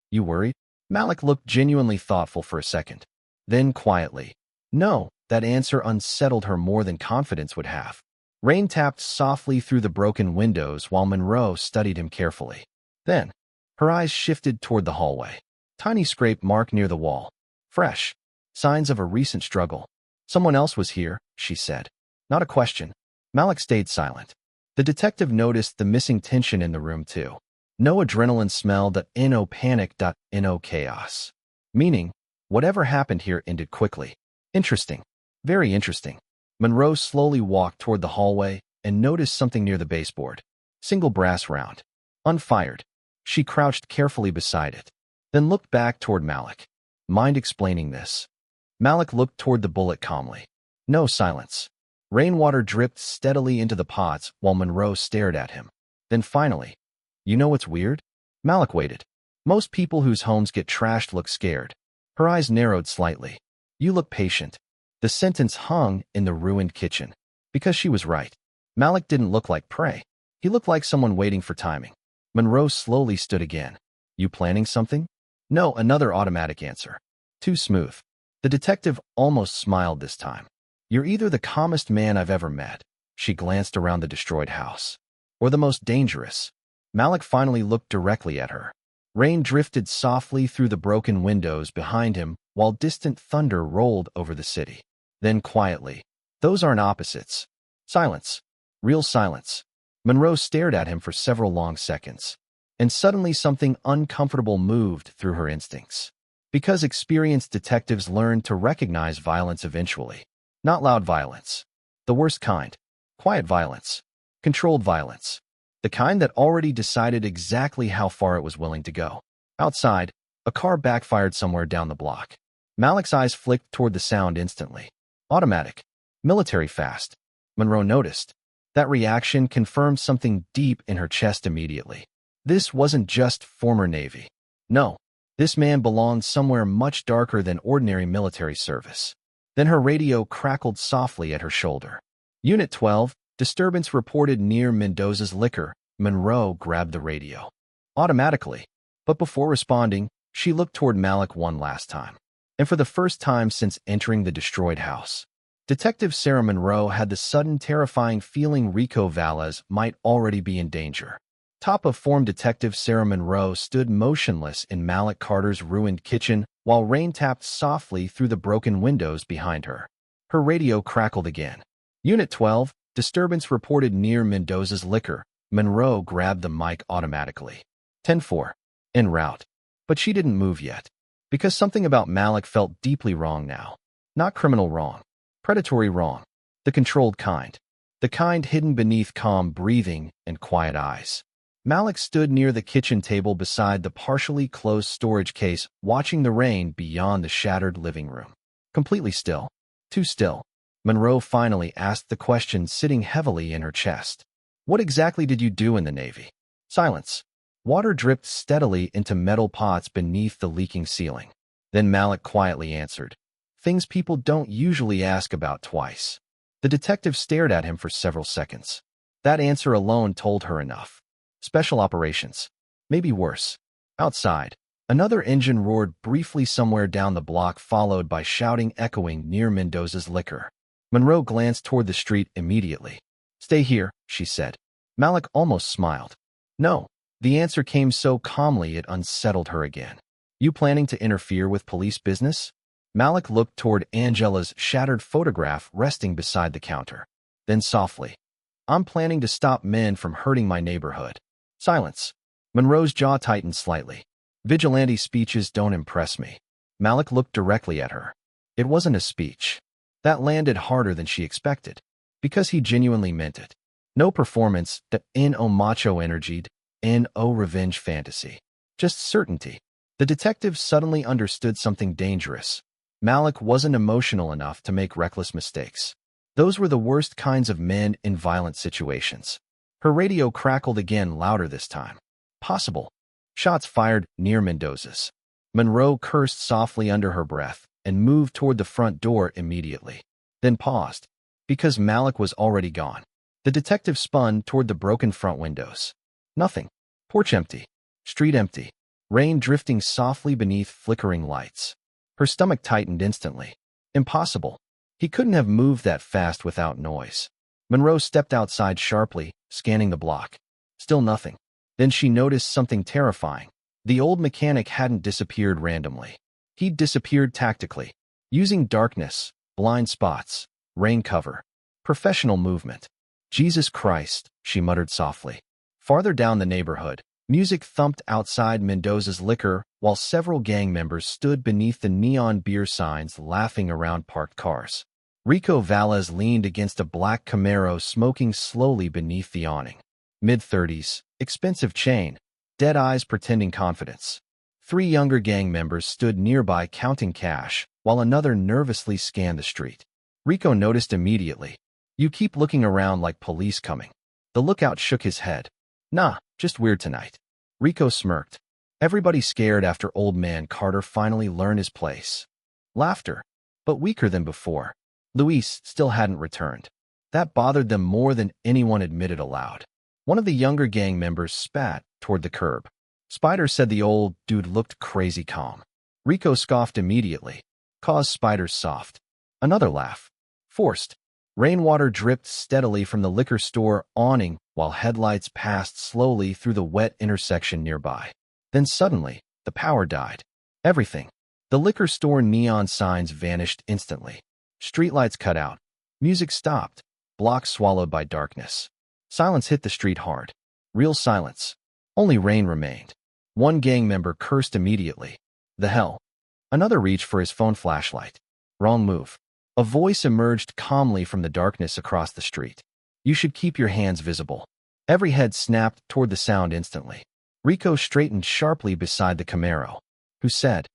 You worried? Malik looked genuinely thoughtful for a second. Then quietly, no, that answer unsettled her more than confidence would have. Rain tapped softly through the broken windows while Monroe studied him carefully. Then, her eyes shifted toward the hallway. Tiny scrape mark near the wall. Fresh. Signs of a recent struggle. Someone else was here, she said. Not a question. Malik stayed silent. The detective noticed the missing tension in the room too. No adrenaline smell, no panic, no chaos. Meaning, whatever happened here ended quickly. Interesting. Very interesting. Monroe slowly walked toward the hallway and noticed something near the baseboard. Single brass round. Unfired. She crouched carefully beside it, then looked back toward Malik. Mind explaining this? Malik looked toward the bullet calmly. No silence. Rainwater dripped steadily into the pots while Monroe stared at him. Then finally, you know what's weird? Malik waited. Most people whose homes get trashed look scared. Her eyes narrowed slightly. You look patient. The sentence hung in the ruined kitchen. Because she was right. Malik didn't look like prey. He looked like someone waiting for timing. Monroe slowly stood again. You planning something? No, another automatic answer. Too smooth. The detective almost smiled this time. You're either the calmest man I've ever met, she glanced around the destroyed house, or the most dangerous. Malik finally looked directly at her. Rain drifted softly through the broken windows behind him while distant thunder rolled over the city. Then quietly, those aren't opposites. Silence. Real silence. Monroe stared at him for several long seconds. And suddenly something uncomfortable moved through her instincts. Because experienced detectives learn to recognize violence eventually. Not loud violence. The worst kind. Quiet violence. Controlled violence. The kind that already decided exactly how far it was willing to go. Outside, a car backfired somewhere down the block. Malik's eyes flicked toward the sound instantly. Automatic. Military fast. Monroe noticed. That reaction confirmed something deep in her chest immediately. This wasn't just former Navy. No, this man belonged somewhere much darker than ordinary military service. Then her radio crackled softly at her shoulder. Unit 12, disturbance reported near Mendoza's liquor. Monroe grabbed the radio. Automatically. But before responding, she looked toward Malik one last time. And for the first time since entering the destroyed house, Detective Sarah Monroe had the sudden terrifying feeling Rico Valles might already be in danger. Top of form Detective Sarah Monroe stood motionless in Malik Carter's ruined kitchen while rain tapped softly through the broken windows behind her. Her radio crackled again. Unit 12, disturbance reported near Mendoza's liquor. Monroe grabbed the mic automatically. 10-4. En route. But she didn't move yet. Because something about Malik felt deeply wrong now. Not criminal wrong. Predatory wrong. The controlled kind. The kind hidden beneath calm breathing and quiet eyes. Malik stood near the kitchen table beside the partially closed storage case, watching the rain beyond the shattered living room. Completely still. Too still. Monroe finally asked the question sitting heavily in her chest. What exactly did you do in the Navy? Silence. Water dripped steadily into metal pots beneath the leaking ceiling. Then Malik quietly answered. Things people don't usually ask about twice. The detective stared at him for several seconds. That answer alone told her enough. Special operations. Maybe worse. Outside, another engine roared briefly somewhere down the block, followed by shouting echoing near Mendoza's liquor. Monroe glanced toward the street immediately. Stay here, she said. Malik almost smiled. No. The answer came so calmly it unsettled her again. You planning to interfere with police business? Malik looked toward Angela's shattered photograph resting beside the counter. Then softly. I'm planning to stop men from hurting my neighborhood. Silence. Monroe's jaw tightened slightly. Vigilante speeches don't impress me. Malik looked directly at her. It wasn't a speech. That landed harder than she expected. Because he genuinely meant it. No performance, no macho energy, no revenge fantasy. Just certainty. The detective suddenly understood something dangerous. Malik wasn't emotional enough to make reckless mistakes. Those were the worst kinds of men in violent situations. Her radio crackled again, louder this time. Possible. Shots fired near Mendoza's. Monroe cursed softly under her breath and moved toward the front door immediately. Then paused. Because Malik was already gone. The detective spun toward the broken front windows. Nothing. Porch empty. Street empty. Rain drifting softly beneath flickering lights. Her stomach tightened instantly. Impossible. He couldn't have moved that fast without noise. Monroe stepped outside sharply, scanning the block. Still nothing. Then she noticed something terrifying. The old mechanic hadn't disappeared randomly. He'd disappeared tactically, using darkness, blind spots, rain cover, professional movement. Jesus Christ, she muttered softly. Farther down the neighborhood, music thumped outside Mendoza's liquor while several gang members stood beneath the neon beer signs laughing around parked cars. Rico Valles leaned against a black Camaro smoking slowly beneath the awning. Mid-30s, expensive chain, dead eyes pretending confidence. 3 younger gang members stood nearby counting cash, while another nervously scanned the street. Rico noticed immediately. You keep looking around like police coming. The lookout shook his head. Nah, just weird tonight. Rico smirked. Everybody scared after old man Carter finally learned his place. Laughter, but weaker than before. Luis still hadn't returned. That bothered them more than anyone admitted aloud. One of the younger gang members spat toward the curb. Spider said the old dude looked crazy calm. Rico scoffed immediately. Caused Spider's soft. Another laugh. Forced. Rainwater dripped steadily from the liquor store awning while headlights passed slowly through the wet intersection nearby. Then suddenly, the power died. Everything. The liquor store neon signs vanished instantly. Streetlights cut out. Music stopped. Blocks swallowed by darkness. Silence hit the street hard. Real silence. Only rain remained. One gang member cursed immediately. The hell? Another reached for his phone flashlight. Wrong move. A voice emerged calmly from the darkness across the street. You should keep your hands visible. Every head snapped toward the sound instantly. Rico straightened sharply beside the Camaro. Who said?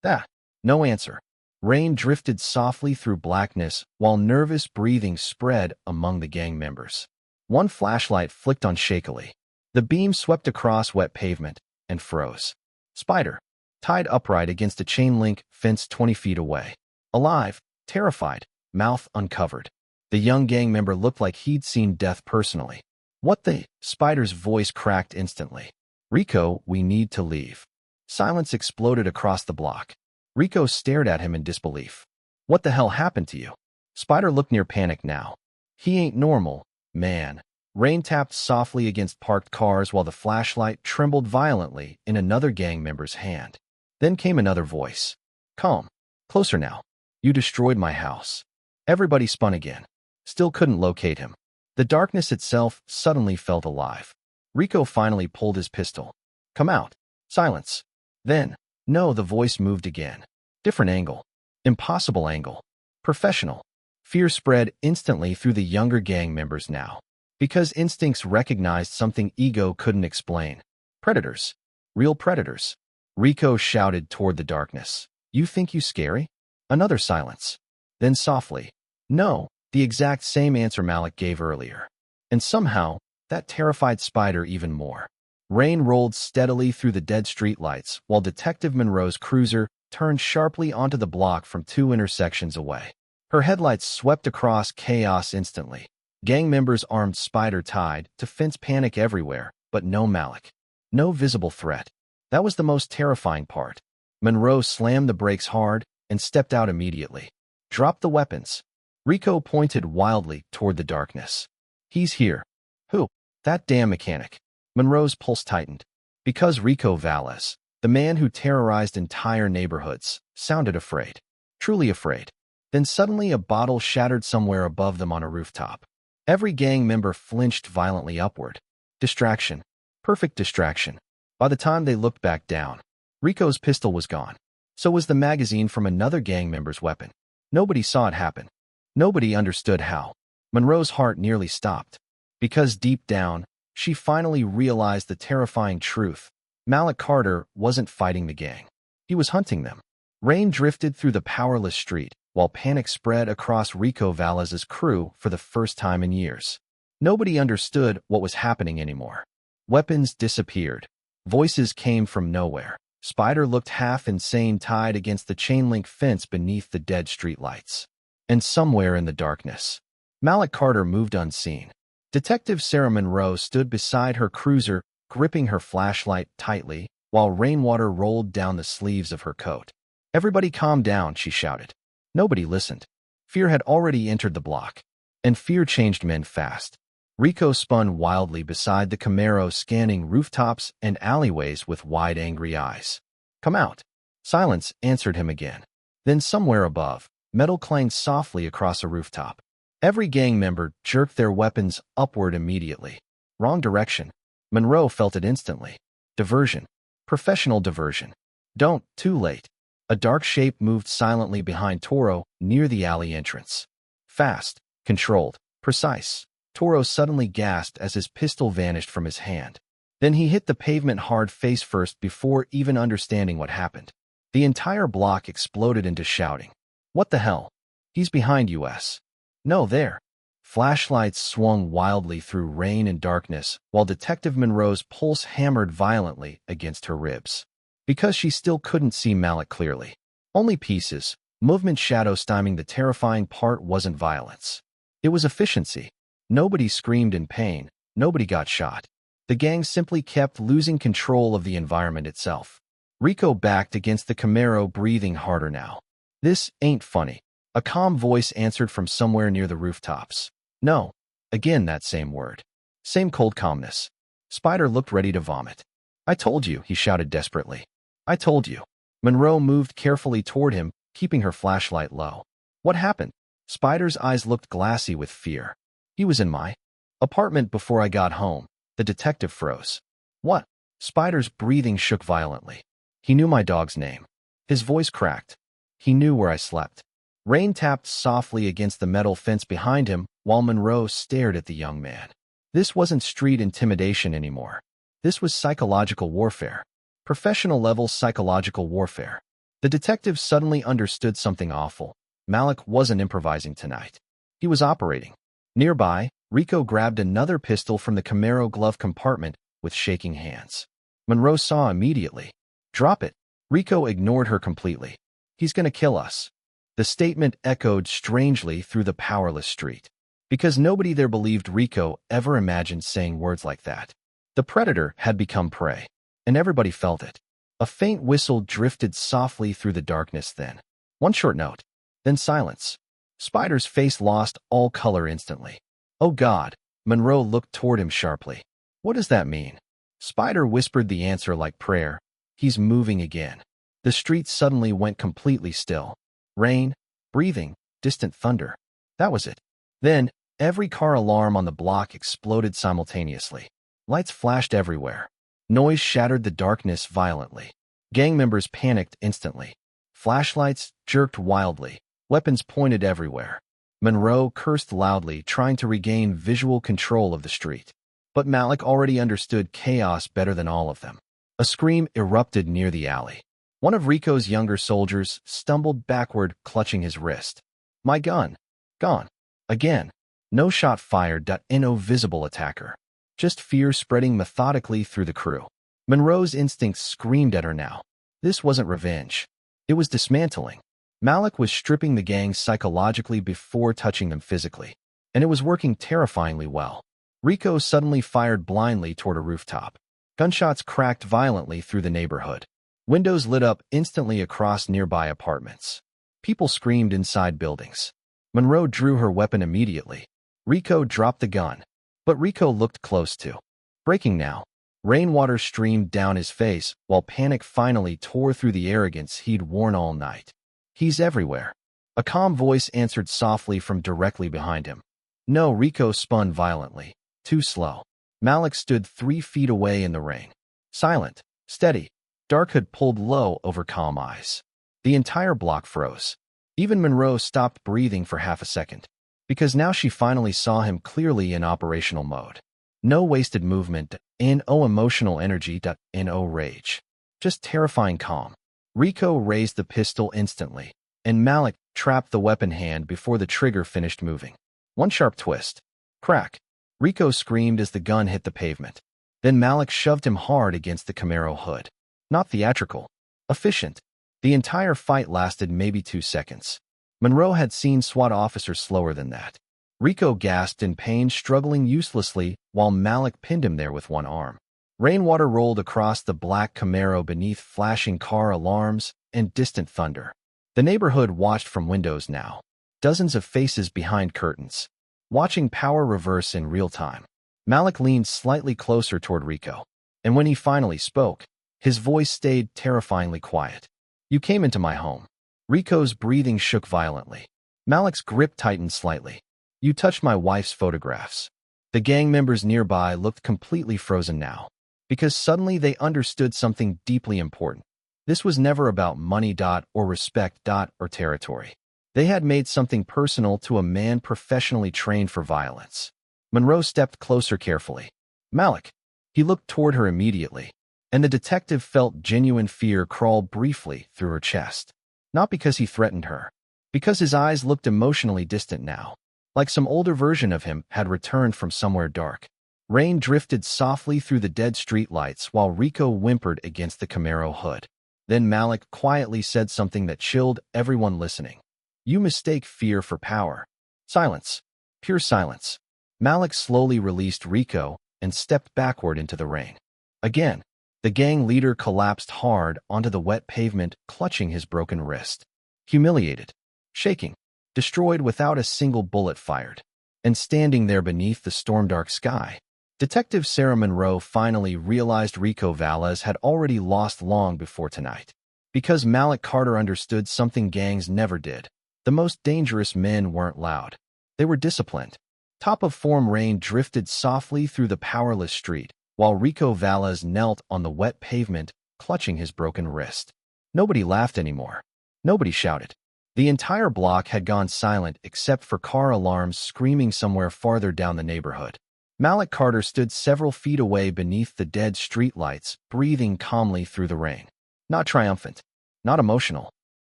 Ah, no answer. Rain drifted softly through blackness while nervous breathing spread among the gang members. One flashlight flicked on shakily. The beam swept across wet pavement and froze. Spider, tied upright against a chain-link fence 20 feet away. Alive, terrified, mouth uncovered. The young gang member looked like he'd seen death personally. What the? Spider's voice cracked instantly. Rico, we need to leave. Silence exploded across the block. Rico stared at him in disbelief. What the hell happened to you? Spider looked near panicked now. He ain't normal, man. Rain tapped softly against parked cars while the flashlight trembled violently in another gang member's hand. Then came another voice. Calm. Closer now. You destroyed my house. Everybody spun again. Still couldn't locate him. The darkness itself suddenly felt alive. Rico finally pulled his pistol. Come out. Silence. Then, no, the voice moved again. Different angle. Impossible angle. Professional. Fear spread instantly through the younger gang members now. Because instincts recognized something ego couldn't explain. Predators. Real predators. Rico shouted toward the darkness. You think you scary? Another silence. Then softly. No, the exact same answer Malik gave earlier. And somehow, that terrified Spider even more. Rain rolled steadily through the dead streetlights while Detective Monroe's cruiser turned sharply onto the block from 2 intersections away. Her headlights swept across chaos instantly. Gang members armed Spider tied to fence panic everywhere, but no Malik. No visible threat. That was the most terrifying part. Monroe slammed the brakes hard and stepped out immediately. Drop the weapons. Rico pointed wildly toward the darkness. He's here. Who? That damn mechanic. Monroe's pulse tightened. Because Rico Valles, the man who terrorized entire neighborhoods, sounded afraid. Truly afraid. Then suddenly a bottle shattered somewhere above them on a rooftop. Every gang member flinched violently upward. Distraction. Perfect distraction. By the time they looked back down, Rico's pistol was gone. So was the magazine from another gang member's weapon. Nobody saw it happen. Nobody understood how. Monroe's heart nearly stopped. Because deep down, she finally realized the terrifying truth. Malik Carter wasn't fighting the gang. He was hunting them. Rain drifted through the powerless street, while panic spread across Rico Valles' crew for the first time in years. Nobody understood what was happening anymore. Weapons disappeared. Voices came from nowhere. Spider looked half insane tied against the chain-link fence beneath the dead streetlights. And somewhere in the darkness, Malik Carter moved unseen. Detective Sarah Monroe stood beside her cruiser, gripping her flashlight tightly, while rainwater rolled down the sleeves of her coat. "Everybody calm down," she shouted. Nobody listened. Fear had already entered the block, and fear changed men fast. Rico spun wildly beside the Camaro, scanning rooftops and alleyways with wide, angry eyes. "Come out." Silence answered him again. Then somewhere above, metal clanged softly across a rooftop. Every gang member jerked their weapons upward immediately. Wrong direction. Monroe felt it instantly. Diversion. Professional diversion. Don't, too late. A dark shape moved silently behind Toro near the alley entrance. Fast, controlled, precise. Toro suddenly gasped as his pistol vanished from his hand. Then he hit the pavement hard face first before even understanding what happened. The entire block exploded into shouting. "What the hell? He's behind us." "No, there." Flashlights swung wildly through rain and darkness, while Detective Monroe's pulse hammered violently against her ribs. Because she still couldn't see Malik clearly. Only pieces, movement shadow styming. The terrifying part wasn't violence. It was efficiency. Nobody screamed in pain, nobody got shot. The gang simply kept losing control of the environment itself. Rico backed against the Camaro, breathing harder now. "This ain't funny." A calm voice answered from somewhere near the rooftops. "No." Again that same word. Same cold calmness. Spider looked ready to vomit. "I told you," he shouted desperately. "I told you." Monroe moved carefully toward him, keeping her flashlight low. "What happened?" Spider's eyes looked glassy with fear. "He was in my apartment before I got home." The detective froze. "What?" Spider's breathing shook violently. "He knew my dog's name." His voice cracked. "He knew where I slept." Rain tapped softly against the metal fence behind him while Monroe stared at the young man. This wasn't street intimidation anymore. This was psychological warfare. Professional-level psychological warfare. The detective suddenly understood something awful. Malik wasn't improvising tonight. He was operating. Nearby, Rico grabbed another pistol from the Camaro glove compartment with shaking hands. Monroe saw immediately. "Drop it." Rico ignored her completely. "He's gonna kill us." The statement echoed strangely through the powerless street. Because nobody there believed Rico ever imagined saying words like that. The predator had become prey, and everybody felt it. A faint whistle drifted softly through the darkness then. One short note. Then silence. Spider's face lost all color instantly. "Oh God." Monroe looked toward him sharply. "What does that mean?" Spider whispered the answer like prayer. "He's moving again." The street suddenly went completely still. Rain, breathing, distant thunder. That was it. Then, every car alarm on the block exploded simultaneously. Lights flashed everywhere. Noise shattered the darkness violently. Gang members panicked instantly. Flashlights jerked wildly. Weapons pointed everywhere. Monroe cursed loudly, trying to regain visual control of the street. But Malik already understood chaos better than all of them. A scream erupted near the alley. One of Rico's younger soldiers stumbled backward, clutching his wrist. "My gun. Gone. Again." No shot fired. No visible attacker. Just fear spreading methodically through the crew. Monroe's instincts screamed at her now. This wasn't revenge. It was dismantling. Malik was stripping the gang psychologically before touching them physically. And it was working terrifyingly well. Rico suddenly fired blindly toward a rooftop. Gunshots cracked violently through the neighborhood. Windows lit up instantly across nearby apartments. People screamed inside buildings. Monroe drew her weapon immediately. Rico dropped the gun. But Rico looked close too. Breaking now. Rainwater streamed down his face while panic finally tore through the arrogance he'd worn all night. "He's everywhere." A calm voice answered softly from directly behind him. No. Rico spun violently. Too slow. Malik stood 3 feet away in the rain. Silent. Steady. Dark hood pulled low over calm eyes. The entire block froze. Even Monroe stopped breathing for half a second. Because now she finally saw him clearly in operational mode. No wasted movement, no emotional energy, no rage. Just terrifying calm. Rico raised the pistol instantly, and Malik trapped the weapon hand before the trigger finished moving. One sharp twist. Crack. Rico screamed as the gun hit the pavement. Then Malik shoved him hard against the Camaro hood. Not theatrical. Efficient. The entire fight lasted maybe 2 seconds. Monroe had seen SWAT officers slower than that. Rico gasped in pain, struggling uselessly while Malik pinned him there with one arm. Rainwater rolled across the black Camaro beneath flashing car alarms and distant thunder. The neighborhood watched from windows now, dozens of faces behind curtains, watching power reverse in real time. Malik leaned slightly closer toward Rico, and when he finally spoke, his voice stayed terrifyingly quiet. "You came into my home." Rico's breathing shook violently. Malik's grip tightened slightly. "You touched my wife's photographs." The gang members nearby looked completely frozen now, because suddenly they understood something deeply important. This was never about money or respect or territory. They had made something personal to a man professionally trained for violence. Monroe stepped closer carefully. "Malik." He looked toward her immediately, and the detective felt genuine fear crawl briefly through her chest. Not because he threatened her, because his eyes looked emotionally distant now, like some older version of him had returned from somewhere dark. Rain drifted softly through the dead streetlights while Rico whimpered against the Camaro hood. Then Malik quietly said something that chilled everyone listening. "You mistake fear for power." Silence. Pure silence. Malik slowly released Rico and stepped backward into the rain. Again, the gang leader collapsed hard onto the wet pavement, clutching his broken wrist. Humiliated, shaking, destroyed without a single bullet fired. And standing there beneath the storm-dark sky, Detective Sarah Monroe finally realized Rico Valles had already lost long before tonight. Because Malik Carter understood something gangs never did. The most dangerous men weren't loud. They were disciplined. Top-of-form rain drifted softly through the powerless street, while Rico Valles knelt on the wet pavement, clutching his broken wrist. Nobody laughed anymore. Nobody shouted. The entire block had gone silent except for car alarms screaming somewhere farther down the neighborhood. Malik Carter stood several feet away beneath the dead streetlights, breathing calmly through the rain. Not triumphant, not emotional,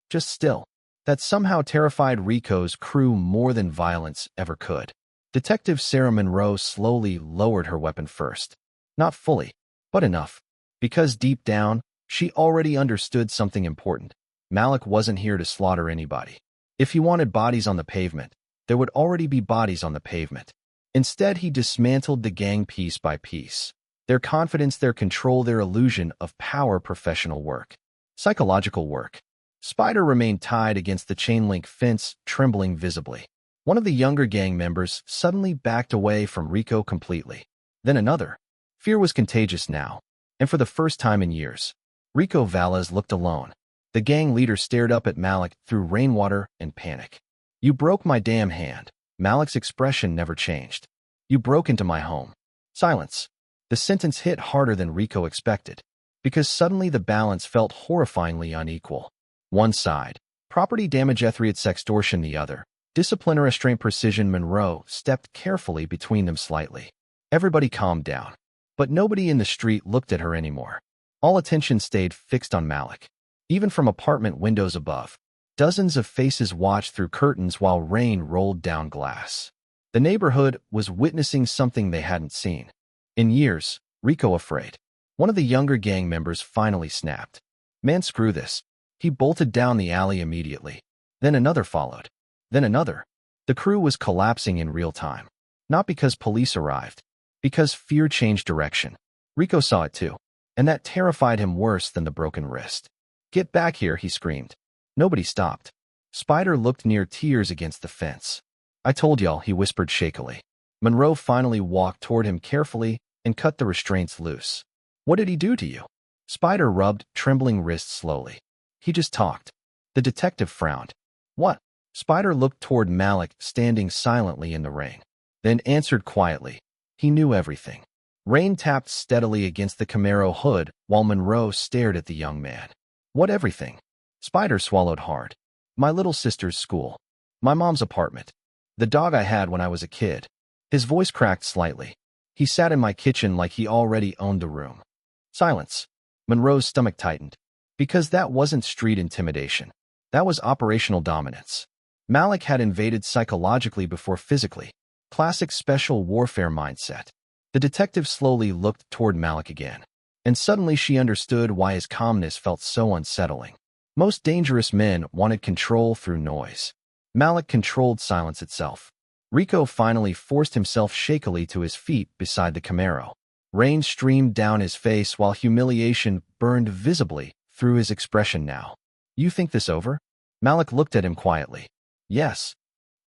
just still. That somehow terrified Rico's crew more than violence ever could. Detective Sarah Monroe slowly lowered her weapon first. Not fully, but enough. Because deep down, she already understood something important. Malik wasn't here to slaughter anybody. If he wanted bodies on the pavement, there would already be bodies on the pavement. Instead, he dismantled the gang piece by piece. Their confidence, their control, their illusion of power, professional work. Psychological work. Spider remained tied against the chain-link fence, trembling visibly. One of the younger gang members suddenly backed away from Rico completely. Then another. Fear was contagious now, and for the first time in years, Rico Valles looked alone. The gang leader stared up at Malik through rainwater and panic. "You broke my damn hand." Malik's expression never changed. "You broke into my home." Silence. The sentence hit harder than Rico expected, because suddenly the balance felt horrifyingly unequal. One side, property damage, threat, sextortion; the other, discipline or restraint, precision. Monroe stepped carefully between them slightly. Everybody calmed down, but nobody in the street looked at her anymore. All attention stayed fixed on Malik. Even from apartment windows above, dozens of faces watched through curtains while rain rolled down glass. The neighborhood was witnessing something they hadn't seen in years. Rico afraid. One of the younger gang members finally snapped. "Man, screw this." He bolted down the alley immediately. Then another followed. Then another. The crew was collapsing in real time. Not because police arrived, because fear changed direction. Rico saw it too, and that terrified him worse than the broken wrist. "Get back here," he screamed. Nobody stopped. Spider looked near tears against the fence. "I told y'all," he whispered shakily. Monroe finally walked toward him carefully and cut the restraints loose. "What did he do to you?" Spider rubbed trembling wrists slowly. "He just talked." The detective frowned. "What?" Spider looked toward Malik standing silently in the rain, then answered quietly. He knew everything. Rain tapped steadily against the Camaro hood while Monroe stared at the young man. "What everything?" Spider swallowed hard. "My little sister's school. My mom's apartment. The dog I had when I was a kid." His voice cracked slightly. "He sat in my kitchen like he already owned the room." Silence. Monroe's stomach tightened. Because that wasn't street intimidation. That was operational dominance. Malik had invaded psychologically before physically. Classic special warfare mindset. The detective slowly looked toward Malik again, and suddenly she understood why his calmness felt so unsettling. Most dangerous men wanted control through noise. Malik controlled silence itself. Rico finally forced himself shakily to his feet beside the Camaro. Rain streamed down his face while humiliation burned visibly through his expression now. You think this over? Malik looked at him quietly. Yes.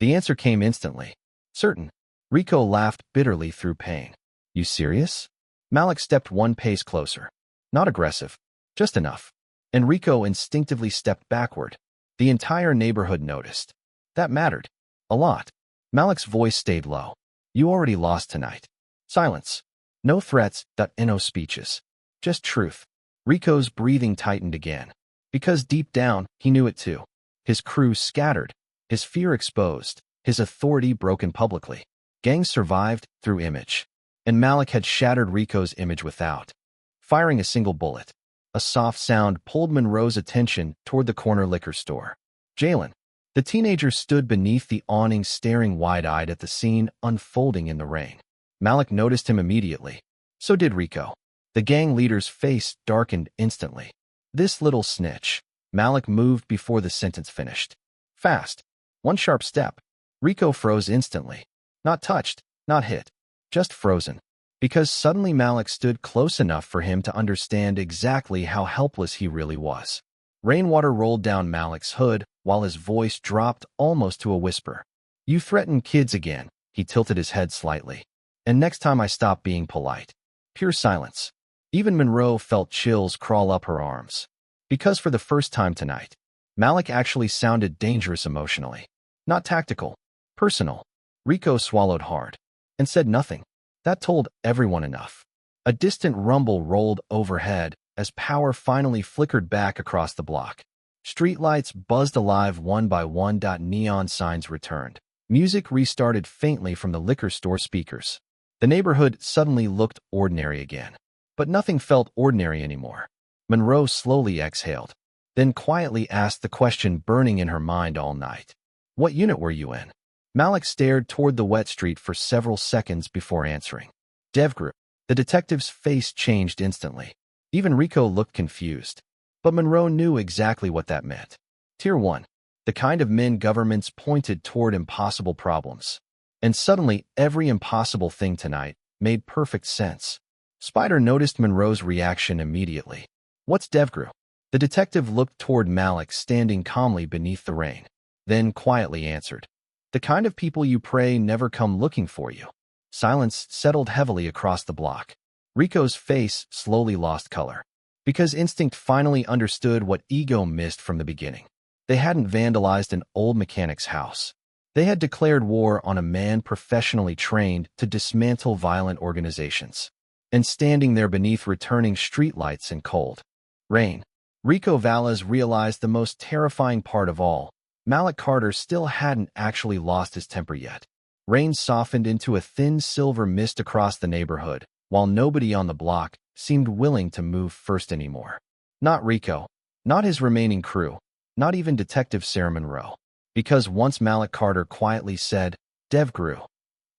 The answer came instantly. Certain. Rico laughed bitterly through pain. You serious? Malik stepped one pace closer. Not aggressive. Just enough. And Rico instinctively stepped backward. The entire neighborhood noticed. That mattered. A lot. Malik's voice stayed low. You already lost tonight. Silence. No threats, no speeches. Just truth. Rico's breathing tightened again. Because deep down, he knew it too. His crew scattered. His fear exposed. His authority broken publicly. Gangs survived through image. And Malik had shattered Rico's image without firing a single bullet. A soft sound pulled Monroe's attention toward the corner liquor store. Jalen. The teenager stood beneath the awning staring wide-eyed at the scene unfolding in the rain. Malik noticed him immediately. So did Rico. The gang leader's face darkened instantly. This little snitch. Malik moved before the sentence finished. Fast. One sharp step. Rico froze instantly. Not touched, not hit. Just frozen. Because suddenly Malik stood close enough for him to understand exactly how helpless he really was. Rainwater rolled down Malik's hood while his voice dropped almost to a whisper. You threaten kids again. He tilted his head slightly. And next time I stop being polite. Pure silence. Even Monroe felt chills crawl up her arms. Because for the first time tonight, Malik actually sounded dangerous emotionally. Not tactical. Personal. Rico swallowed hard. And said nothing. That told everyone enough. A distant rumble rolled overhead as power finally flickered back across the block. Streetlights buzzed alive one by one. Neon signs returned. Music restarted faintly from the liquor store speakers. The neighborhood suddenly looked ordinary again. But nothing felt ordinary anymore. Monroe slowly exhaled, then quietly asked the question burning in her mind all night. What unit were you in? Malik stared toward the wet street for several seconds before answering. Dev Group. The detective's face changed instantly. Even Rico looked confused. But Monroe knew exactly what that meant. Tier 1. The kind of men governments pointed toward impossible problems. And suddenly, every impossible thing tonight made perfect sense. Spider noticed Monroe's reaction immediately. What's DevGru? The detective looked toward Malik standing calmly beneath the rain. Then quietly answered. The kind of people you pray never come looking for you. Silence settled heavily across the block. Rico's face slowly lost color. Because instinct finally understood what ego missed from the beginning. They hadn't vandalized an old mechanic's house. They had declared war on a man professionally trained to dismantle violent organizations. And standing there beneath returning streetlights and cold rain, Rico Valles realized the most terrifying part of all. Malik Carter still hadn't actually lost his temper yet. Rain softened into a thin silver mist across the neighborhood, while nobody on the block seemed willing to move first anymore. Not Rico. Not his remaining crew. Not even Detective Sarah Monroe. Because once Malik Carter quietly said, DevGru,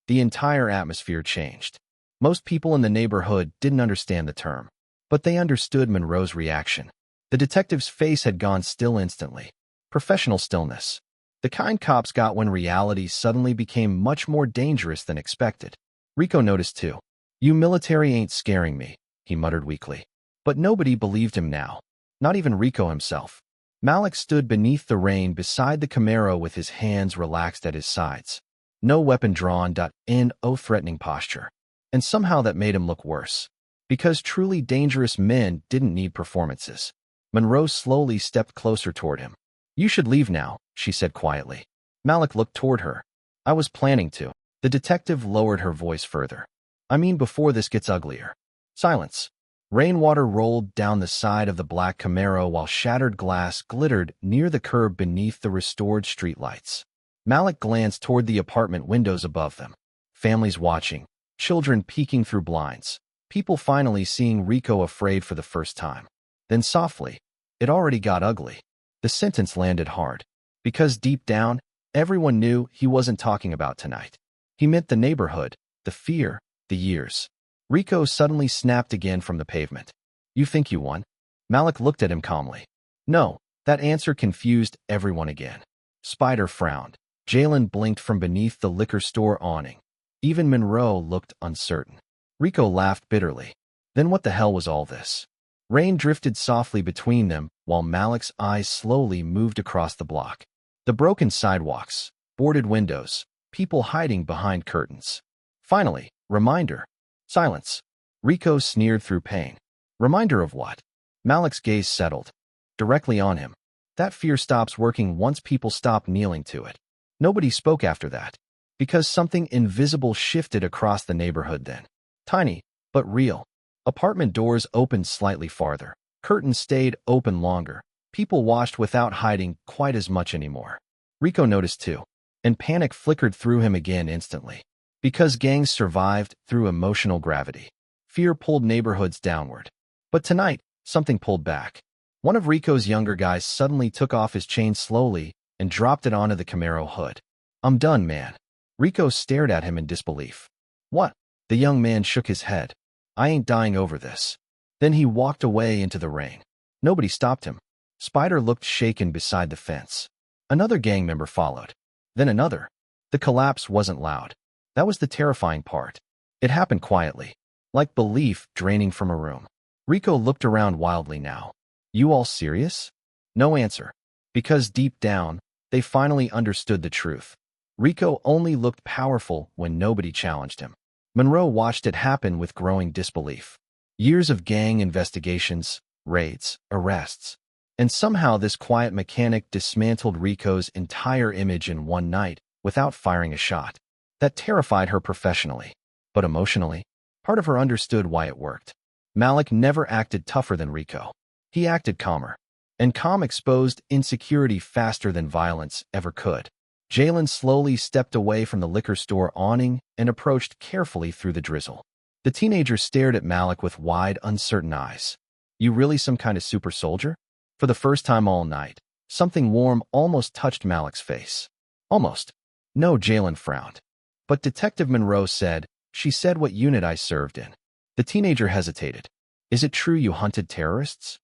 the entire atmosphere changed. Most people in the neighborhood didn't understand the term, but they understood Monroe's reaction. The detective's face had gone still instantly. Professional stillness. The kind cops got when reality suddenly became much more dangerous than expected. Rico noticed too. You military ain't scaring me, he muttered weakly. But nobody believed him now. Not even Rico himself. Malik stood beneath the rain beside the Camaro with his hands relaxed at his sides. No weapon drawn. In a threatening posture. And somehow that made him look worse. Because truly dangerous men didn't need performances. Monroe slowly stepped closer toward him. You should leave now, she said quietly. Malik looked toward her. I was planning to. The detective lowered her voice further. I mean before this gets uglier. Silence. Rainwater rolled down the side of the black Camaro while shattered glass glittered near the curb beneath the restored streetlights. Malik glanced toward the apartment windows above them. Families watching. Children peeking through blinds. People finally seeing Rico afraid for the first time. Then softly. It already got ugly. The sentence landed hard. Because deep down, everyone knew he wasn't talking about tonight. He meant the neighborhood, the fear, the years. Rico suddenly snapped again from the pavement. You think you won? Malik looked at him calmly. No, that answer confused everyone again. Spider frowned. Jalen blinked from beneath the liquor store awning. Even Monroe looked uncertain. Rico laughed bitterly. Then what the hell was all this? Rain drifted softly between them while Malik's eyes slowly moved across the block. The broken sidewalks, boarded windows, people hiding behind curtains. Finally, reminder. Silence. Rico sneered through pain. Reminder of what? Malik's gaze settled. Directly on him. That fear stops working once people stop kneeling to it. Nobody spoke after that. Because something invisible shifted across the neighborhood then. Tiny, but real. Apartment doors opened slightly farther. Curtains stayed open longer. People watched without hiding quite as much anymore. Rico noticed too, and panic flickered through him again instantly. Because gangs survived through emotional gravity. Fear pulled neighborhoods downward. But tonight, something pulled back. One of Rico's younger guys suddenly took off his chain slowly and dropped it onto the Camaro hood. I'm done, man. Rico stared at him in disbelief. What? The young man shook his head. I ain't dying over this. Then he walked away into the rain. Nobody stopped him. Spider looked shaken beside the fence. Another gang member followed. Then another. The collapse wasn't loud. That was the terrifying part. It happened quietly, like belief draining from a room. Rico looked around wildly now. You all serious? No answer. Because deep down, they finally understood the truth. Rico only looked powerful when nobody challenged him. Monroe watched it happen with growing disbelief. Years of gang investigations, raids, arrests. And somehow this quiet mechanic dismantled Rico's entire image in one night without firing a shot. That terrified her professionally. But emotionally, part of her understood why it worked. Malik never acted tougher than Rico. He acted calmer. And calm exposed insecurity faster than violence ever could. Jalen slowly stepped away from the liquor store awning and approached carefully through the drizzle. The teenager stared at Malik with wide, uncertain eyes. You really some kind of super soldier? For the first time all night, something warm almost touched Malik's face. Almost. No, Jalen frowned. But Detective Monroe said, she said what unit I served in. The teenager hesitated. Is it true you hunted terrorists?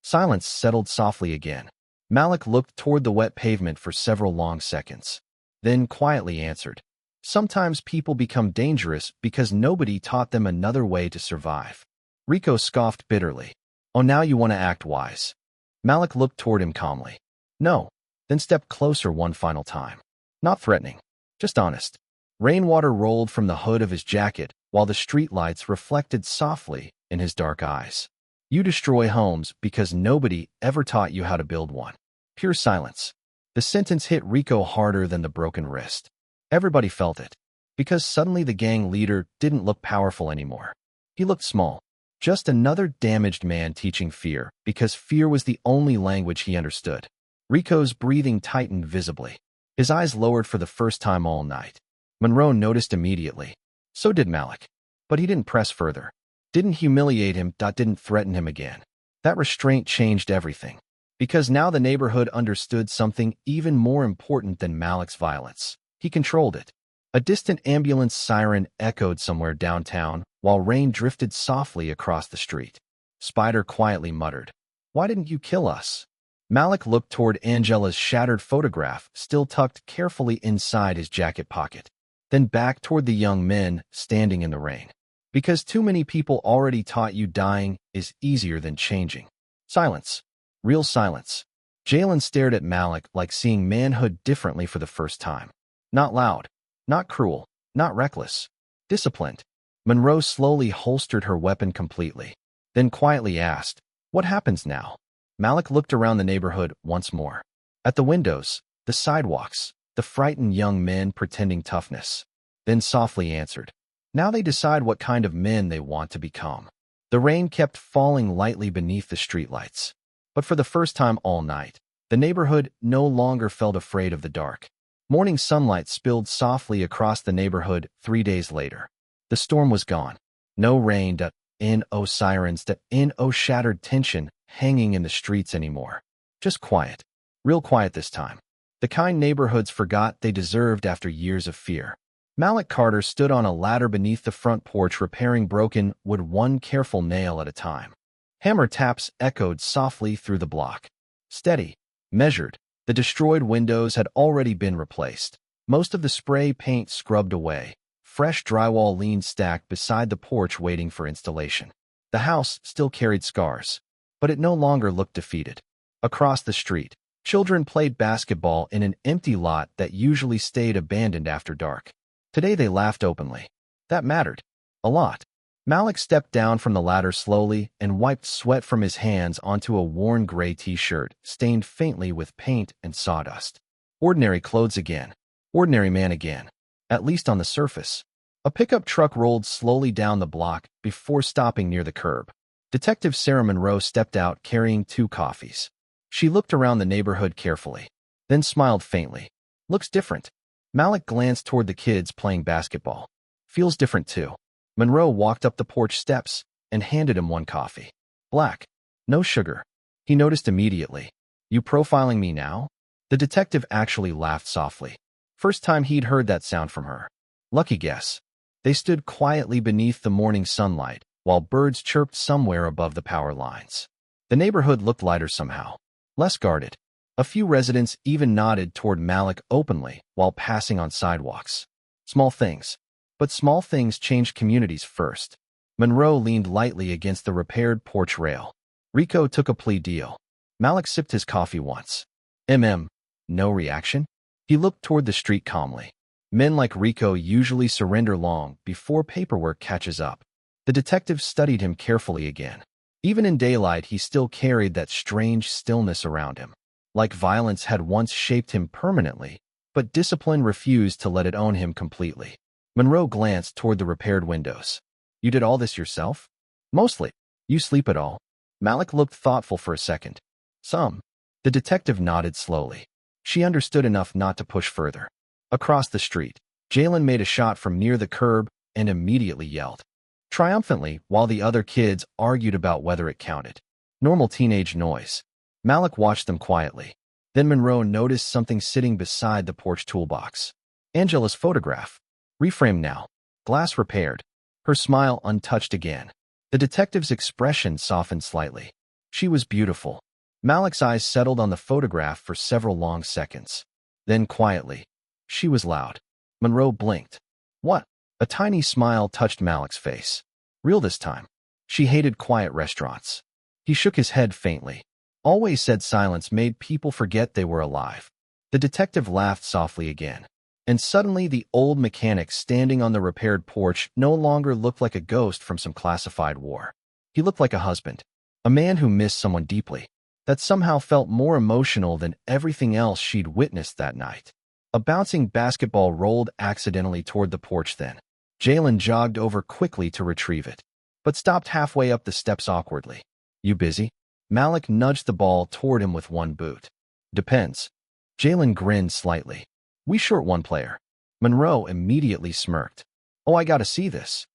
Silence settled softly again. Malik looked toward the wet pavement for several long seconds, then quietly answered, sometimes people become dangerous because nobody taught them another way to survive. Rico scoffed bitterly. Oh, now you want to act wise. Malik looked toward him calmly. No, then stepped closer one final time. Not threatening, just honest. Rainwater rolled from the hood of his jacket while the streetlights reflected softly in his dark eyes. You destroy homes because nobody ever taught you how to build one. Pure silence. The sentence hit Rico harder than the broken wrist. Everybody felt it. Because suddenly the gang leader didn't look powerful anymore. He looked small. Just another damaged man teaching fear because fear was the only language he understood. Rico's breathing tightened visibly. His eyes lowered for the first time all night. Monroe noticed immediately. So did Malik. But he didn't press further. Didn't humiliate him, didn't threaten him again. That restraint changed everything. Because now the neighborhood understood something even more important than Malik's violence. He controlled it. A distant ambulance siren echoed somewhere downtown, while rain drifted softly across the street. Spider quietly muttered, "Why didn't you kill us?" Malik looked toward Angela's shattered photograph, still tucked carefully inside his jacket pocket. Then back toward the young men standing in the rain. Because too many people already taught you dying is easier than changing. Silence. Real silence. Jalen stared at Malik like seeing manhood differently for the first time. Not loud. Not cruel. Not reckless. Disciplined. Monroe slowly holstered her weapon completely. Then quietly asked, "What happens now?" Malik looked around the neighborhood once more. At the windows, the sidewalks, the frightened young men pretending toughness. Then softly answered, "Now they decide what kind of men they want to become." The rain kept falling lightly beneath the streetlights. But for the first time all night, the neighborhood no longer felt afraid of the dark. Morning sunlight spilled softly across the neighborhood 3 days later. The storm was gone. No rain, no sirens, no shattered tension hanging in the streets anymore. Just quiet. Real quiet this time. The kind neighborhoods forgot they deserved after years of fear. Malik Carter stood on a ladder beneath the front porch repairing broken wood one careful nail at a time. Hammer taps echoed softly through the block. Steady, measured, the destroyed windows had already been replaced. most of the spray paint scrubbed away. Fresh drywall leaned stacked beside the porch waiting for installation. The house still carried scars, but it no longer looked defeated. Across the street, children played basketball in an empty lot that usually stayed abandoned after dark. Today they laughed openly. That mattered. A lot. Malik stepped down from the ladder slowly and wiped sweat from his hands onto a worn gray t-shirt, stained faintly with paint and sawdust. Ordinary clothes again. Ordinary man again. At least on the surface. A pickup truck rolled slowly down the block before stopping near the curb. Detective Sarah Monroe stepped out carrying 2 coffees. She looked around the neighborhood carefully, then smiled faintly. Looks different. Malik glanced toward the kids playing basketball. Feels different too. Monroe walked up the porch steps and handed him 1 coffee. Black. No sugar. He noticed immediately. You profiling me now? The detective actually laughed softly. First time he'd heard that sound from her. Lucky guess. They stood quietly beneath the morning sunlight, while birds chirped somewhere above the power lines. The neighborhood looked lighter somehow. Less guarded. A few residents even nodded toward Malik openly while passing on sidewalks. Small things. But small things change communities first. Monroe leaned lightly against the repaired porch rail. Rico took a plea deal. Malik sipped his coffee once. No reaction? He looked toward the street calmly. Men like Rico usually surrender long before paperwork catches up. The detective studied him carefully again. Even in daylight, he still carried that strange stillness around him. Like violence had once shaped him permanently, but discipline refused to let it own him completely. Monroe glanced toward the repaired windows. You did all this yourself? Mostly. You sleep at all? Malik looked thoughtful for a second. Some. The detective nodded slowly. She understood enough not to push further. Across the street, Jalen made a shot from near the curb and immediately yelled. Triumphantly, while the other kids argued about whether it counted. Normal teenage noise. Malik watched them quietly. Then Monroe noticed something sitting beside the porch toolbox. Angela's photograph. Reframed now. Glass repaired. Her smile untouched again. The detective's expression softened slightly. She was beautiful. Malik's eyes settled on the photograph for several long seconds. Then quietly. She was loud. Monroe blinked. What? A tiny smile touched Malik's face. Real this time. She hated quiet restaurants. He shook his head faintly. Always said silence made people forget they were alive. The detective laughed softly again. And suddenly the old mechanic standing on the repaired porch no longer looked like a ghost from some classified war. He looked like a husband. A man who missed someone deeply. That somehow felt more emotional than everything else she'd witnessed that night. A bouncing basketball rolled accidentally toward the porch then. Jalen jogged over quickly to retrieve it, but stopped halfway up the steps awkwardly. You busy? Malik nudged the ball toward him with 1 boot. Depends. Jalen grinned slightly. We short 1 player. Monroe immediately smirked. Oh, I gotta see this.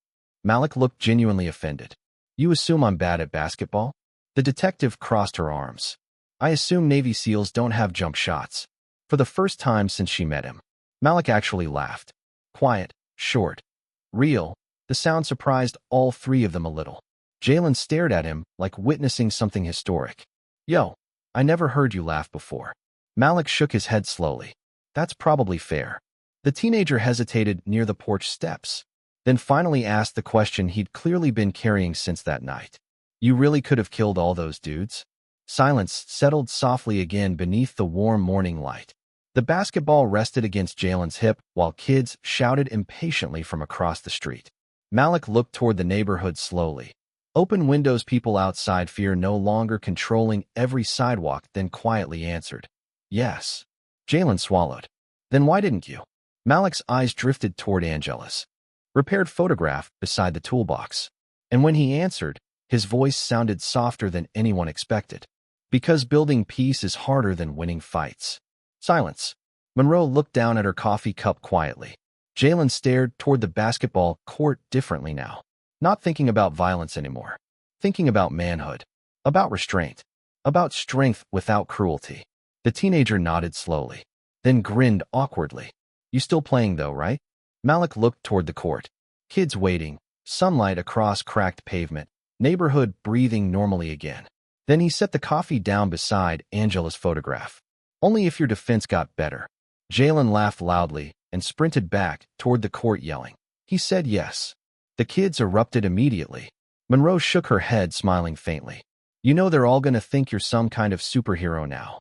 Malik looked genuinely offended. You assume I'm bad at basketball? The detective crossed her arms. I assume Navy SEALs don't have jump shots. For the first time since she met him. Malik actually laughed. Quiet, short, real. The sound surprised all 3 of them a little. Jalen stared at him like witnessing something historic. Yo, I never heard you laugh before. Malik shook his head slowly. That's probably fair. The teenager hesitated near the porch steps, then finally asked the question he'd clearly been carrying since that night. You really could have killed all those dudes? Silence settled softly again beneath the warm morning light. The basketball rested against Jalen's hip while kids shouted impatiently from across the street. Malik looked toward the neighborhood slowly. Open windows, people outside, fear no longer controlling every sidewalk, then quietly answered. Yes. Jalen swallowed. Then why didn't you? Malik's eyes drifted toward Angela's repaired photograph beside the toolbox. And when he answered, his voice sounded softer than anyone expected. Because building peace is harder than winning fights. Silence. Monroe looked down at her coffee cup quietly. Jalen stared toward the basketball court differently now. Not thinking about violence anymore. Thinking about manhood. About restraint. About strength without cruelty. The teenager nodded slowly, then grinned awkwardly. You still playing though, right? Malik looked toward the court. Kids waiting, sunlight across cracked pavement, neighborhood breathing normally again. Then he set the coffee down beside Angela's photograph. Only if your defense got better. Jalen laughed loudly, and sprinted back toward the court yelling. He said yes. The kids erupted immediately. Monroe shook her head, smiling faintly. You know they're all gonna think you're some kind of superhero now.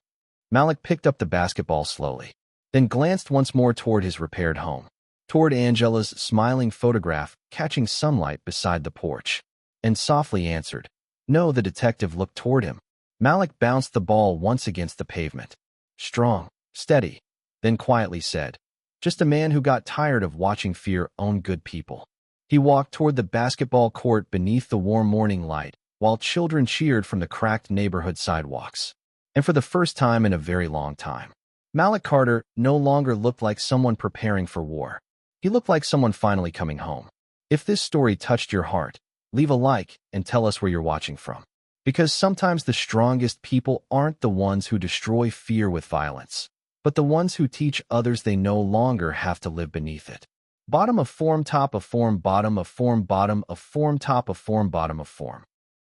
Malik picked up the basketball slowly, then glanced once more toward his repaired home, toward Angela's smiling photograph catching sunlight beside the porch, and softly answered, No. The detective looked toward him. Malik bounced the ball once against the pavement. Strong, steady, then quietly said, Just a man who got tired of watching fear own good people. He walked toward the basketball court beneath the warm morning light, while children cheered from the cracked neighborhood sidewalks. And for the first time in a very long time, Malik Carter no longer looked like someone preparing for war. He looked like someone finally coming home. If this story touched your heart, leave a like and tell us where you're watching from. Because sometimes the strongest people aren't the ones who destroy fear with violence, but the ones who teach others they no longer have to live beneath it. Bottom of form, top of form, bottom of form, bottom of form, top of form, bottom of form.